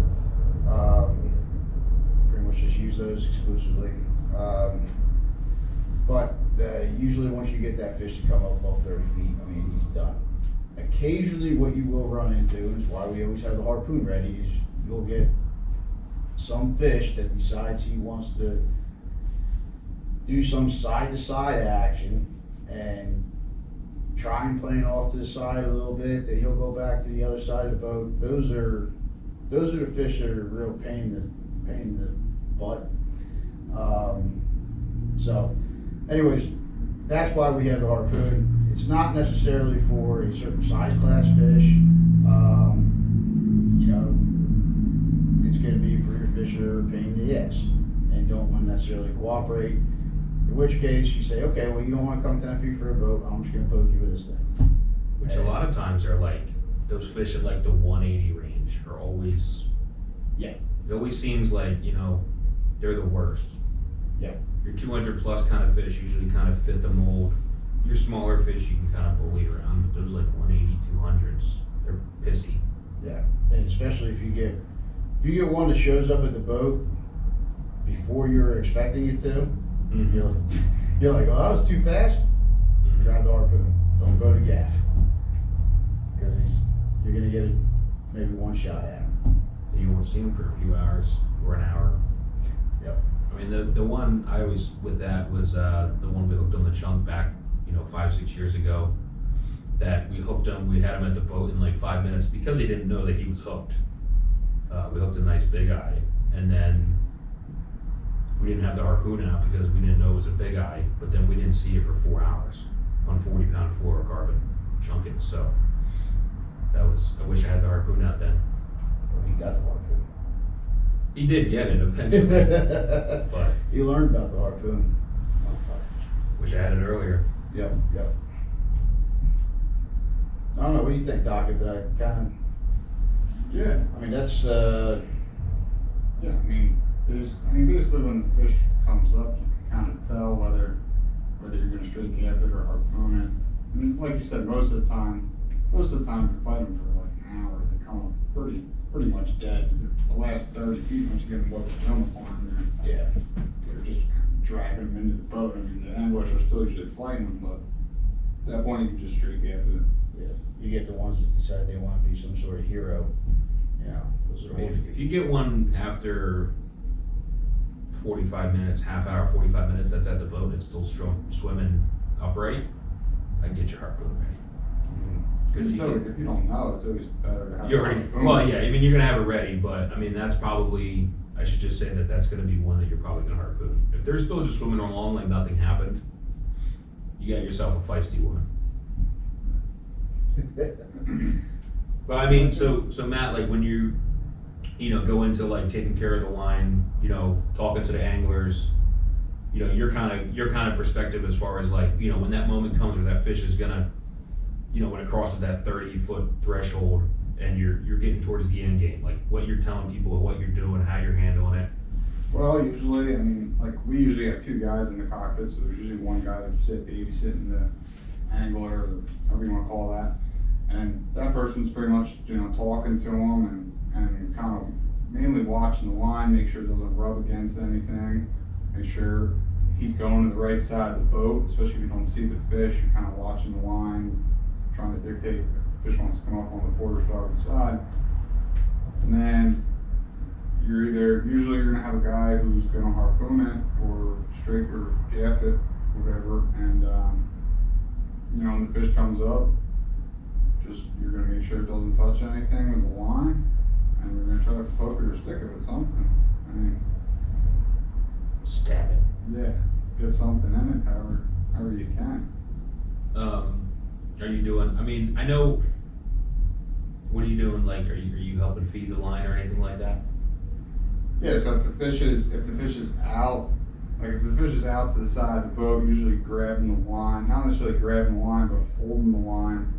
Pretty much just use those exclusively. But usually once you get that fish to come up above 30 feet, he's done. Occasionally what you will run into, and it's why we always have the harpoon ready, is you'll get some fish that decides he wants to do some side-to-side action and try and plane off to the side a little bit, then he'll go back to the other side of the boat. Those are the fish that are a real pain in the butt. So anyways, that's why we have the harpoon. It's not necessarily for a certain size class fish. It's gonna be for your fish that are a pain in the ass and don't want to necessarily cooperate. In which case you say, okay, well, you don't wanna come 10 feet for a boat, I'm just gonna poke you with this thing. Which a lot of times are like, those fish at like the 180 range are always, Yeah. it always seems like, you know, they're the worst. Yeah. Your 200 plus kind of fish usually kind of fit the mold. Your smaller fish you can kind of bully around, but those like 180, 200s, they're pissy. Yeah, and especially if you get one that shows up at the boat before you're expecting it to, you're like, oh, that was too fast. Mhm. Grab the harpoon. Don't go to gaff, because you're gonna get maybe one shot at him. Then you won't see them for a few hours or an hour. Yep. I mean, the one I always with that was the one we hooked on the chunk back, 5-6 years ago. That we hooked him, we had him at the boat in like 5 minutes because he didn't know that he was hooked. We hooked a nice bigeye, and then we didn't have the harpoon out because we didn't know it was a bigeye, but then we didn't see it for 4 hours on 40-pound fluorocarbon chunking. So I wish I had the harpoon out then. Well, he got the harpoon. He did get it eventually, but He learned about the harpoon. wish I had it earlier. Yep. I don't know, what do you think, Doc? Did I kind Yeah, of, I mean, that's, yeah, I mean, basically when the fish comes up, you can kind of tell whether you're gonna straight gaff it or harpoon it. I mean, like you said, most of the time if you fight them for like an hour, they come up pretty much dead. The last 30 feet, once you get them above the film upon, yeah. they're just dragging them into the boat. I mean, the ambush are still usually fighting them, but at that point you can just straight gaff it. Yeah, you get the ones that decide they want to be some sort of hero, those I are mean, all. if you get one after 45 minutes, half hour, 45 minutes, that's at the boat, it's still swimming upright, I get your harpoon ready. Because So if you don't know, it's always better to have. you already, well, yeah, I mean, you're gonna have it ready, but I mean, that's probably, I should just say that that's gonna be one that you're probably gonna harpoon. If they're still just swimming along like nothing happened, you got yourself a feisty one. But I mean, so Matt, like when you go into like taking care of the line, talking to the anglers, your kind of perspective as far as like, when that moment comes where that fish is gonna, when it crosses that 30-foot threshold and you're getting towards the end game, like what you're telling people, what you're doing, how you're handling it. Well, usually, I mean, like we usually have 2 guys in the cockpit, so there's usually one guy that's babysitting the angler, or whatever you wanna call that. And that person's pretty much, talking to him and kind of mainly watching the line, make sure it doesn't rub against anything, make sure he's going to the right side of the boat, especially if you don't see the fish, you're kind of watching the line, trying to dictate if the fish wants to come up on the port or starboard side. And then usually you're gonna have a guy who's gonna harpoon it or straight or gaff it, whatever, and when the fish comes up, you're gonna make sure it doesn't touch anything with the line, and you're gonna try to poke it or stick it with something. I mean, Stab it. yeah, get something in it, however you can. Are you doing, I mean, I know, what are you doing, like, are you helping feed the line or anything like that? Yeah, so if the fish is out, like if the fish is out to the side of the boat, usually grabbing the line, not necessarily grabbing the line, but holding the line.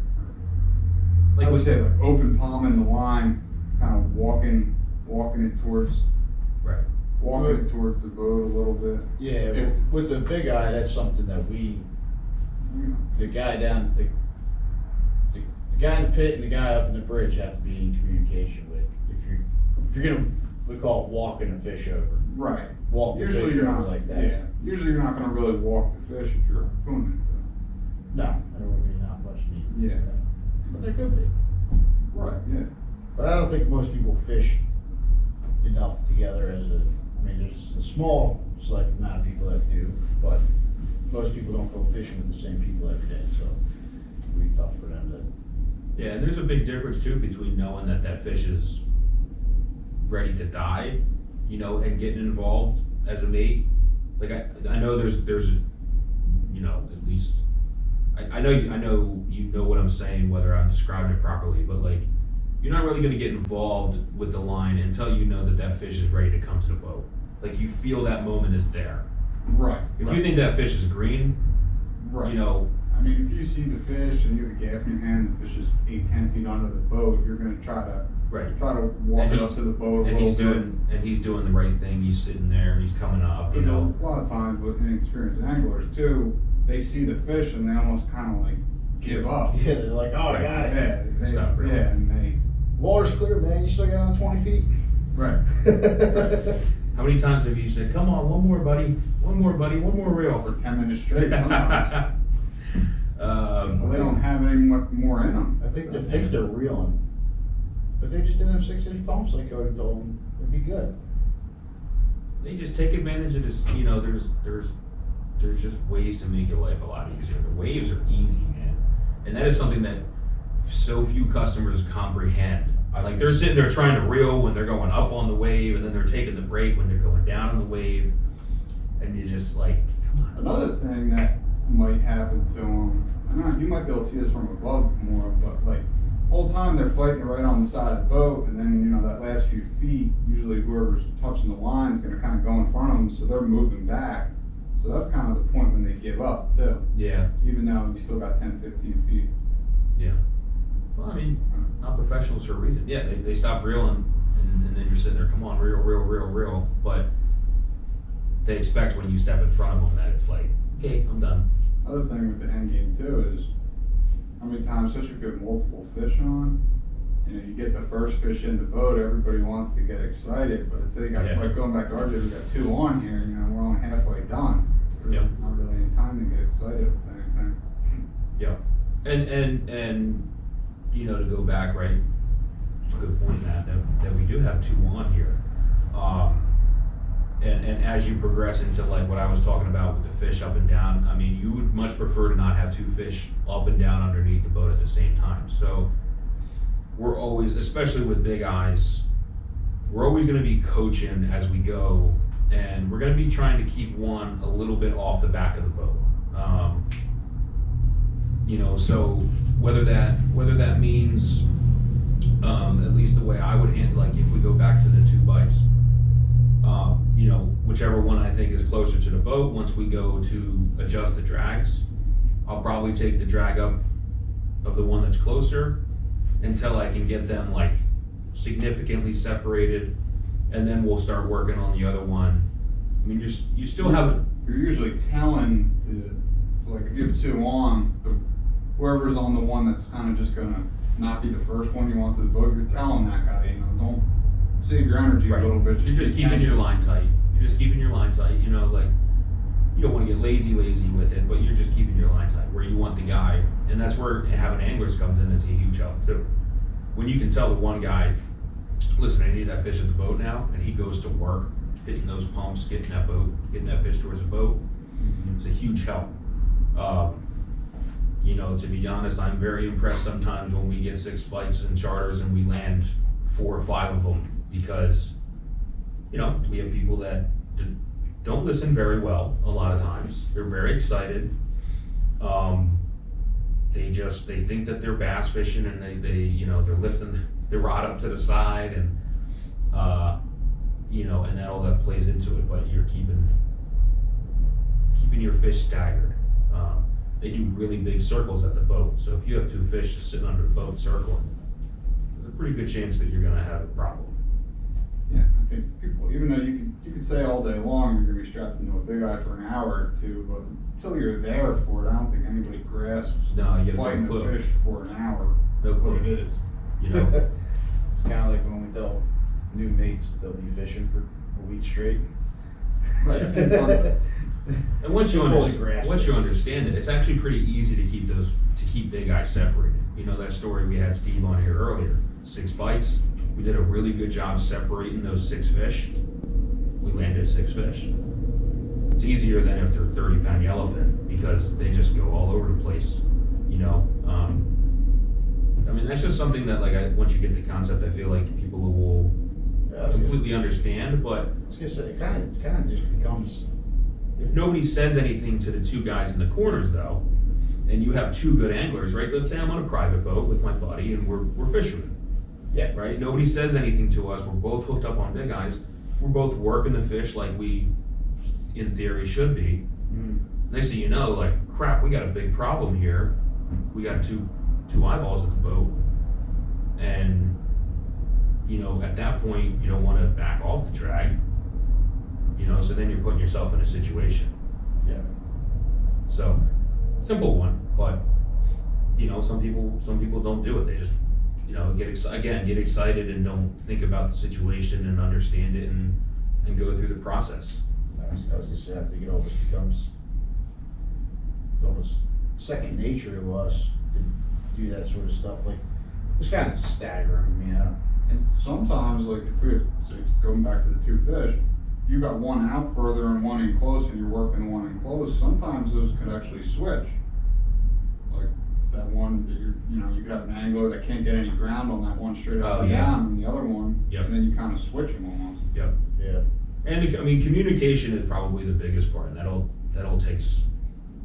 Like I would say like open palming the line, kind of walking it towards Right. the boat a little bit. Yeah, with the big eye, that's something that the guy down, the guy in the pit and the guy up in the bridge have to be in communication with. If you're gonna, we call it walking a fish over. Right. Walk the Usually fish you're over not like that. Yeah. Usually you're not gonna really walk the fish if you're harpooning it. No, there would be not much need. Yeah. But there could be. Right. Yeah. But I don't think most people fish enough together there's a small select amount of people that do, but most people don't go fishing with the same people every day, so it'd be tough for them to. Yeah, and there's a big difference too between knowing that fish is ready to die, and getting involved as a mate. Like I know there's at least I know you know what I'm saying, whether I'm describing it properly, but like you're not really gonna get involved with the line until you know that fish is ready to come to the boat. Like you feel that moment is there. Right. If right. you think that fish is green, Right. you know, I mean, if you see the fish and you have a gaff in your hand, the fish is 8-10 feet under the boat, you're gonna try to walk And it he- up to the boat a and little bit. he's doing the right thing. He's sitting there and he's coming up, you Because know. a lot of times with inexperienced anglers too, they see the fish and they almost kind of like give up. Yeah, they're like, oh, I got it. Yeah, they, Stop reeling. yeah, and they. Water's clear, man, you still got another 20 feet? Right. How many times have you said, "Come on, one more, buddy, one more reel"? For 10 minutes straight sometimes. Well, they don't Um, have any more in them. I think they're reeling. But they're just in them 6-inch pumps like Cody told them. They'd be good. they just take advantage of this. You know, there's just ways to make your life a lot easier. The waves are easy, man, and that is something that so few customers comprehend. Like they're sitting there trying to reel when they're going up on the wave, and then they're taking the break when they're going down on the wave, and you're just like, come on. Another thing that might happen to them, you might be able to see this from above more, but like, whole time they're fighting right on the side of the boat, and then, you know, that last few feet, usually whoever's touching the line is gonna kind of go in front of them, so they're moving back. So that's kind of the point when they give up too, Yeah, even though you still got 10, 15 feet. yeah. Well, I mean, not professionals for a reason. Yeah, they stop reeling, and then you're sitting there, come on, reel. But they expect when you step in front of them that it's like, okay, I'm done. Other thing with the end game too is, how many times, especially if you have multiple fish on, you know, you get the first fish in the boat, everybody wants to get excited, but say you got, Yeah. like going back to our day, we got 2 on here, you know, we're only halfway done. There's Yep. not really any time to get excited with anything. Yeah. And you know, to go back, right, it's a good point, Matt, that we do have 2 on here. And as you progress into like what I was talking about with the fish up and down, I mean, you would much prefer to not have 2 fish up and down underneath the boat at the same time. So we're always, especially with Bigeyes, we're always gonna be coaching as we go, and we're gonna be trying to keep one a little bit off the back of the boat. You know, so whether that means, at least the way I would handle, like if we go back to the 2 bites, you know, whichever one I think is closer to the boat, once we go to adjust the drags, I'll probably take the drag up of the one that's closer until I can get them like significantly separated, and then we'll start working on the other one. I mean, you still haven't. You're usually telling like if you have 2 on, whoever's on the one that's kind of just gonna not be the first one you want to the boat, you're telling that guy, you know, don't save your energy Right. a little bit. You're just keep keeping your tension. line tight. You're just keeping your line tight, you know, like, you don't wanna get lazy with it, but you're just keeping your line tight, where you want the guy, and that's where having anglers comes in, it's a huge help too. When you can tell the one guy, listen, I need that fish at the boat now, and he goes to work, hitting those pumps, getting that fish towards the boat, it's a huge help. You know, to be honest, I'm very impressed sometimes when we get 6 bites and charters and we land 4 or 5 of them, because, you know, we have people that don't listen very well a lot of times. They're very excited. They think that they're bass fishing, and they you know, they're lifting their rod up to the side, and you know, and that all that plays into it, but you're keeping your fish staggered. They do really big circles at the boat, so if you have 2 fish just sitting under the boat circling, there's a pretty good chance that you're gonna have a problem. Yeah, I think people, even though you could say all day long you're gonna be strapped into a Bigeye for an hour or 2, but until you're there for it, I don't think anybody grasps No, you have no fighting clue. a fish for an hour, No what clue. it is. You know, It's kind of like when we tell new mates they'll be fishing for a week straight. Right, same concept. and once you Fully grasp it. understand it, it's actually pretty easy to keep Bigeye separated. You know that story we had Steve on here earlier, 6 bites. We did a really good job separating those 6 fish. We landed 6 fish. It's easier than if they're 30-pound yellowfin, because they just go all over the place, you know. I mean, that's just something that, like, once you get the concept, I feel like people will completely understand, but I was gonna say, it kind of just becomes. if nobody says anything to the 2 guys in the corners though, and you have 2 good anglers, right? Let's say I'm on a private boat with my buddy and we're fishermen. Yeah. Right? Nobody says anything to us. We're both hooked up on Bigeyes. We're both working the fish like we in theory should be. Mhm. Next thing you know, like, crap, we got a big problem here. We got two eyeballs at the boat. And, you know, at that point, you don't want to back off the drag. You know, so then you're putting yourself in a situation. Yeah. So, simple one, but, you know, some people don't do it. They just, you know, get excited and don't think about the situation and understand it and go through the process. I was gonna say, I think it almost becomes almost second nature to us to do that sort of stuff, like, it's kind of staggering, you know? And sometimes, like, if we have, say, going back to the two fish, if you got one out further and one in close and you're working one in close, sometimes those could actually switch. Like, that one, that you know, you could have an angler that can't get any ground on that one straight up Oh, and yeah. down, and the other one, Yep. and then you kind of switch them almost. Yep. Yeah. And I mean, communication is probably the biggest part, and that'll take.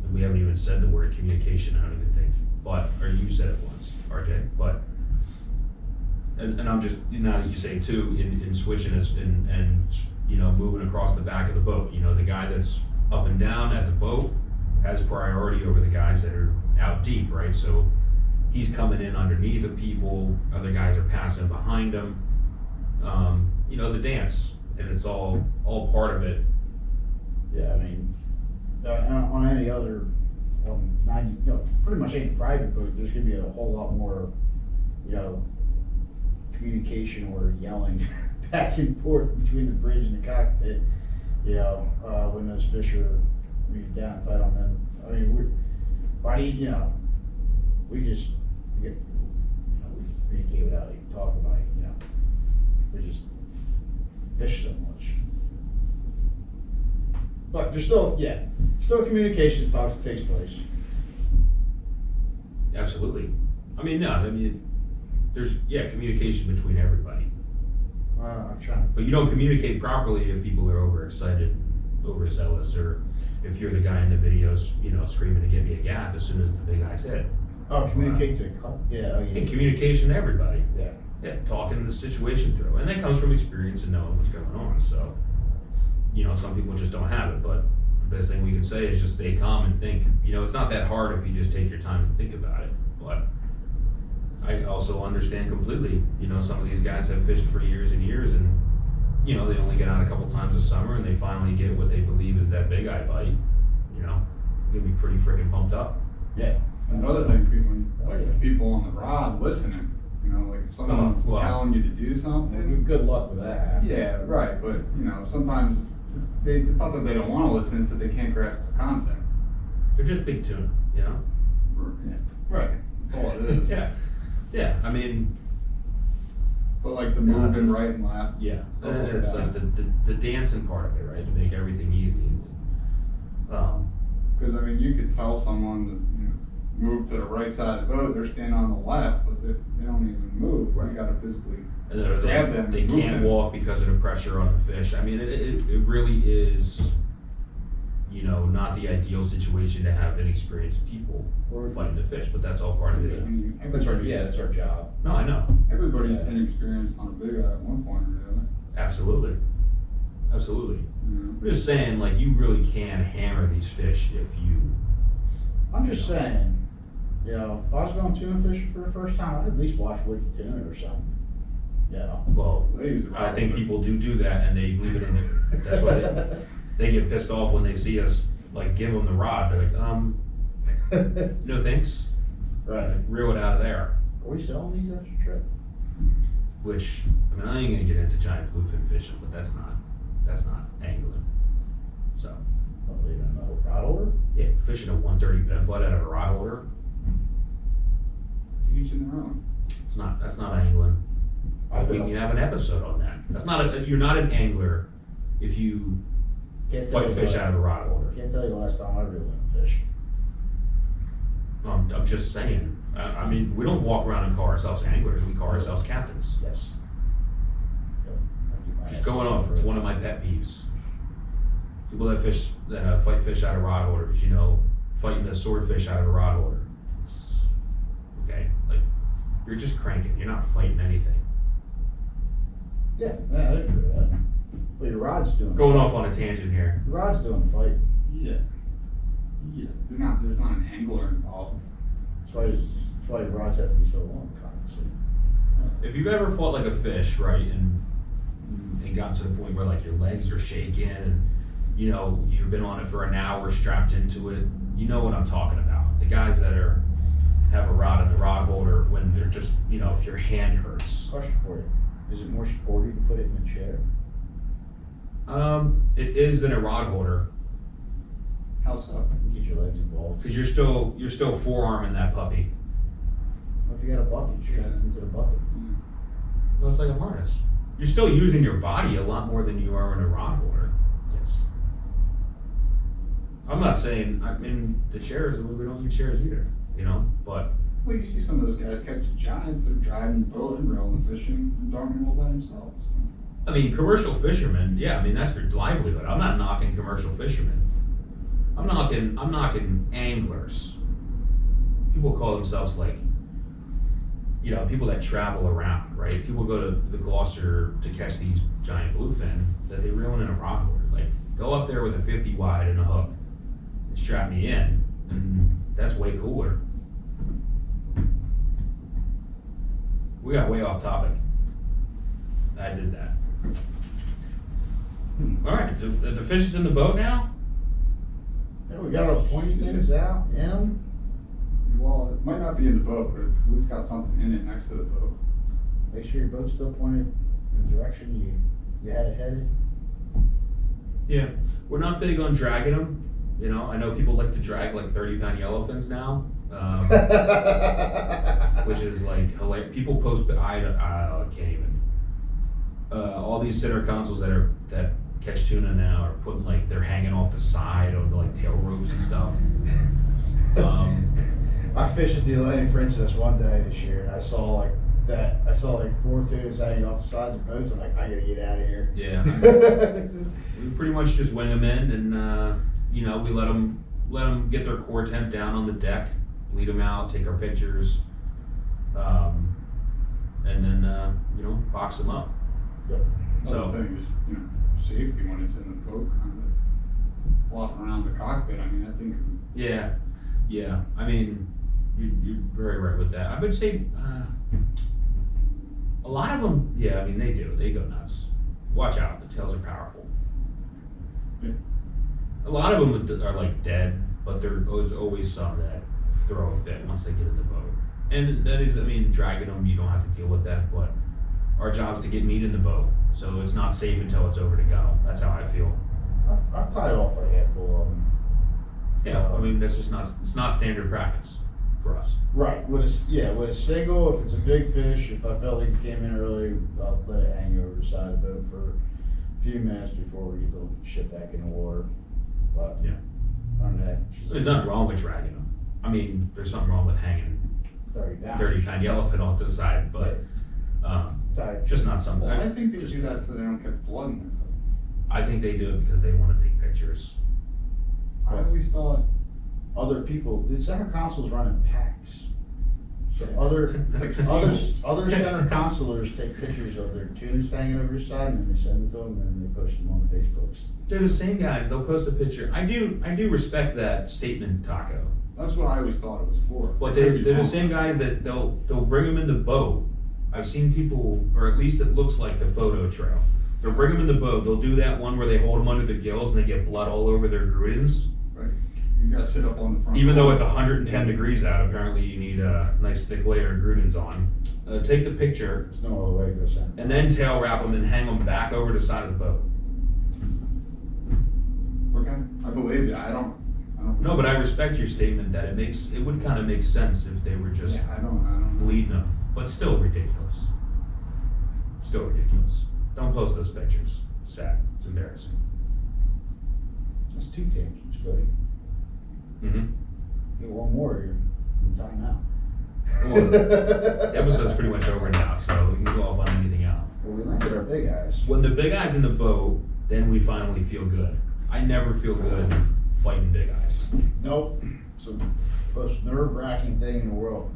And we haven't even said the word communication. I don't even think. But or you said it once, RJ. But and I'm just now that you say too in switching us and you know moving across the back of the boat. You know, the guy that's up and down at the boat has priority over the guys that are out deep, right? So he's coming in underneath of people. Other guys are passing behind him. You know, the dance. And it's all part of it. Yeah, I mean, on any other, pretty much any private boat, there's gonna be a whole lot more, you know, communication or yelling back and forth between the bridge and the cockpit, you know, when those fish are, when you're down tight on them. I mean, you know, we just, you know, we communicate without even talking about it, you know, we just fish so much. But there's still communication takes place. Absolutely. I mean, there's communication between everybody. I'm trying But you don't communicate properly if people are overexcited, overzealous, or if you're the guy in the videos, you know, screaming to get me a gaff as soon as the big eyes hit. communicate to the yeah. And communication to everybody. Yeah. Yeah, talking the situation through. And that comes from experience and knowing what's going on. So, you know, some people just don't have it, but the best thing we can say is just stay calm and think. You know, it's not that hard if you just take your time and think about it. But I also understand completely, you know, some of these guys have fished for years and years and, you know, they only get out a couple times a summer and they finally get what they believe is that big eye bite. You know, they're gonna be pretty freaking pumped up. Yeah. Another thing, the people on the rod listening, you know, like if someone's telling you to do something. Good luck with that. Yeah, right, but, you know, sometimes it's not that they don't wanna listen, it's that they can't grasp the concept. They're just big tuna, you know? Yeah, right, that's all it is. Yeah, I mean, But like the moving right and left. yeah, Stuff like it's that. like the dancing part of it, right, to make everything easy. Cause I mean, you could tell someone to, you know, move to the right side of the boat, they're standing on the left, but they don't even move, Right. you gotta physically. And they're- Grab them, they move can't them. walk because of the pressure on the fish. I mean, it really is, you know, not the ideal situation to have inexperienced people fighting the fish, but that's all part of I it. mean, That's our job. No, I know, everybody's Yeah. inexperienced on a big eye at one point or the other, absolutely. Absolutely. you know. I'm just saying, like, you really can hammer these fish if you, I'm just saying, you know, if I was going tuna fishing for the first time, I'd at least watch Wicked Tuna or something. You know. well, They use the I think rod, people do that and they leave it in the, that's why they get pissed off when they see us, like, give them the rod. They're like, no thanks. Right. Like, reel it out of there. Are we selling these extra trip? Which, I mean, I ain't gonna get into giant bluefin fishing, but that's not angling. So, Not leaving another rod order? yeah, fishing a 130 bent butt out of a rod holder, each in their own. that's not angling. I've We been- can have an episode on that. You're not an angler if you Can't tell fight you fish the- out of a rod holder. Can't tell you the last time I reeled in a fish. I'm just saying. I mean, we don't walk around and call ourselves anglers. We call ourselves captains. Yes. Yep. I keep my Just ass going down off. for It's it. one of my pet peeves. People that fight fish out of rod holders. You know, fighting a swordfish out of a rod holder. It's, okay, like you're just cranking. You're not fighting anything. Yeah, I agree with that. Well, your rod's doing. Going off on a tangent here. Your rod's doing the fight. Yeah. Yeah. There's not an angler involved. That's why your rods have to be so long, obviously. If you've ever fought like a fish, right, and gotten to the point where like your legs are shaking and you know you've been on it for an hour strapped into it, you know what I'm talking about. The guys that have a rod in the rod holder when they're just, you know, if your hand hurts. Question for you. Is it more sporty to put it in a chair? It is than a rod holder How so? You get your legs involved. because you're still forearming that puppy. What if you got a bucket? You strap it into the bucket. Well, it's like a harness. You're still using your body a lot more than you are in a rod holder. Yes. I'm not saying, I mean, the chairs, we don't use chairs either, you know, but Well, you see some of those guys catching giants, they're driving the boat and reeling the fishing and darning all by themselves. I mean, commercial fishermen, yeah, I mean, that's their livelihood. I'm not knocking commercial fishermen. I'm knocking anglers. People call themselves like, you know, people that travel around, right? People go to the Gloucester to catch these giant bluefin that they reel in a rod holder. Like, go up there with a 50 wide and a hook and strap me in, and that's way cooler. We got way off topic. I did that. All right, the fish is in the boat now? Yeah, we got our pointy things out, M. Well, it might not be in the boat, but it's at least got something in it next to the boat. Make sure your boat's still pointed in the direction you had it headed. Yeah, we're not big on dragging them. You know, I know people like to drag like 30-pound yellowfins now, which is like hilarious. People post, I can't even. All these center consoles that catch tuna now are putting like they're hanging off the side of like tail ropes and stuff. I fished at the Atlantic Princess one day this year, and I saw like 4 tunas hanging off the sides of boats. I'm like, I gotta get out of here. Yeah, we pretty much just wing them in, and you know, we let them get their core temp down on the deck, lead them out, take our pictures, and then you know, box them up. Yep. So- Other thing is, you know, safety when it's in the boat, kind of flopping around the cockpit. I mean, that thing can. Yeah. I mean, you're very right with that. I would say a lot of them. Yeah, I mean they do. They go nuts. Watch out. The tails are powerful. Yeah. A lot of them are like dead, but there's always some that throw a fit once they get in the boat. And that is, I mean, dragging them, you don't have to deal with that, but our job's to get meat in the boat, so it's not safe until it's over to go. That's how I feel. I've tied off a handful of them. Yeah, I mean, that's just it's not standard practice for us. Right, with a single, if it's a big fish, if I felt like it came in early, I'll let it hang over the side of the boat for a few minutes before we get the ship back in the water. But Yeah. on that, There's nothing wrong with dragging them. I mean, there's something wrong with hanging 30-pound yellowfin off the side, but just not something. Well, I think they do that so they don't get blood in their boat. I think they do it because they want to take pictures. I always thought. Other people, the center console's running packs. So other It's like other center consolers take pictures of their tunas hanging over the side, and then they send them to them, and they post them on the Facebooks. They're the same guys. They'll post a picture. I do respect that statement, Taco. That's what I always thought it was for. But they're the same guys that they'll bring them in the boat. I've seen people, or at least it looks like the photo trail. They'll bring them in the boat. They'll do that one where they hold them under the gills and they get blood all over their grudins. Right. You gotta sit up on the front. Even though it's 110 degrees out, apparently you need a nice thick layer of grudins on. Take the picture There's no other way to go send. and then tail wrap them and hang them back over the side of the boat. Okay, I believe you. I don't. No, but I respect your statement that it would kind of make sense if they were just Yeah, I don't. bleeding them, but still ridiculous. Still ridiculous. Don't post those pictures. It's sad. It's embarrassing. That's 2 tangents, Cody. Mm-hmm. Get one more, you're in timeout. Well, the episode's pretty much over now, so we can go off on anything else. Well, we landed our Bigeyes. When the Bigeyes in the boat, then we finally feel good. I never feel good fighting Bigeyes. Nope. It's the most nerve-wracking thing in the world.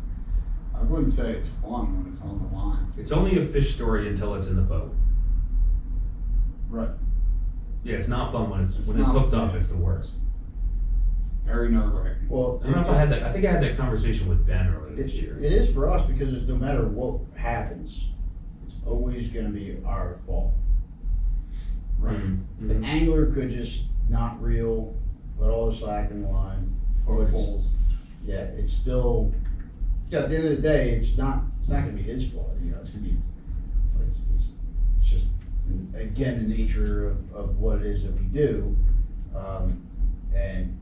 I wouldn't say it's fun when it's on the line. It's only a fish story until it's in the boat. Right. Yeah, it's not fun when it's It's when it's not hooked up. fun. It's the worst. Very nerve-wracking. Well, I don't know if I had that. I think I had that conversation with Ben earlier this year. It is for us because no matter what happens, it's always gonna be our fault. Right. The angler could just not reel, let all the slack in the line. Hook But holes. yeah, it's still, yeah, at the end of the day, it's not gonna be his fault, you know, it's gonna be, it's just, again, the nature of what it is that we do. And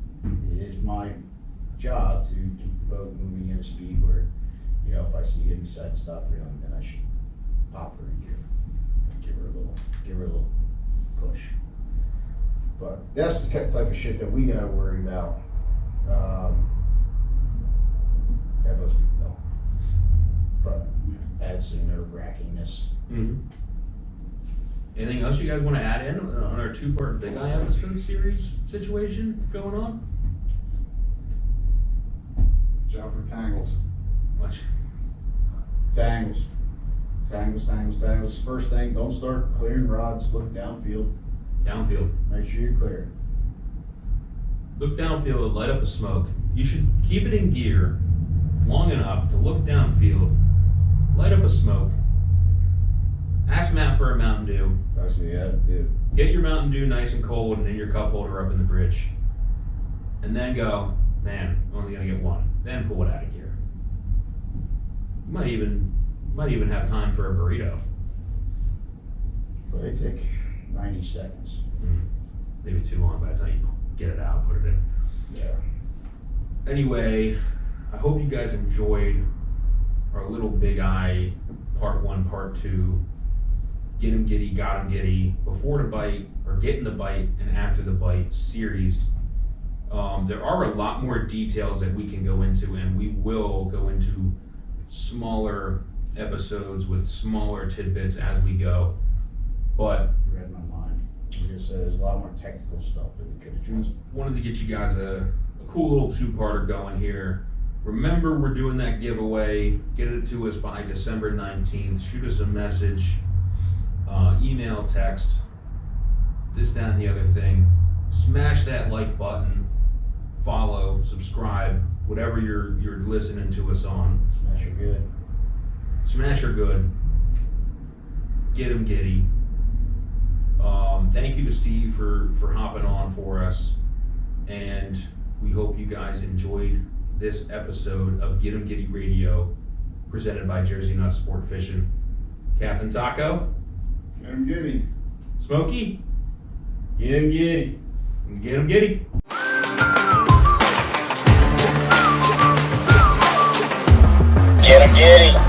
it is my job to keep the boat moving at a speed where, you know, if I see him decide to stop reeling, then I should pop her in gear. Give her a little push. But that's the type of shit that we gotta worry about. That most people don't. But adds to nerve-wrackingness. Mm-hmm. Anything else you guys want to add in on our two-part Bigeye episode series situation going on? Watch out for tangles. Watch. Tangles. First thing, don't start clearing rods, look downfield, Downfield. make sure you're clear. Look downfield, light up a smoke. You should keep it in gear long enough to look downfield, light up a smoke, ask Matt for a Mountain Dew, That's the attitude. get your Mountain Dew nice and cold and in your cup holder up in the bridge, and then go, man, I'm only gonna get one. Then pull it out of gear. You might even have time for a burrito. But they take 90 seconds. Maybe too long by the time you get it out, put it in. Yeah. Anyway, I hope you guys enjoyed our little Bigeye part 1, part 2, Get 'em Giddy, Got 'em Giddy, before the bite, or getting the bite and after the bite series. There are a lot more details that we can go into, and we will go into smaller episodes with smaller tidbits as we go. But Read my mind. Like I said, there's a lot more technical stuff that we could address. wanted to get you guys a cool little two-parter going here. Remember, we're doing that giveaway. Get it to us by December 19th. Shoot us a message, email, text, this, that, and the other thing. Smash that like button, follow, subscribe, whatever you're listening to us on. Smash are good. Smash or good. Get 'em giddy. Thank you to Steve for hopping on for us, and we hope you guys enjoyed this episode of Get 'em Giddy Radio, presented by Jersey Nut Sport Fishing. Captain Taco, Get 'em giddy. Smokey, Get 'em giddy. Get 'em giddy. Get 'em giddy.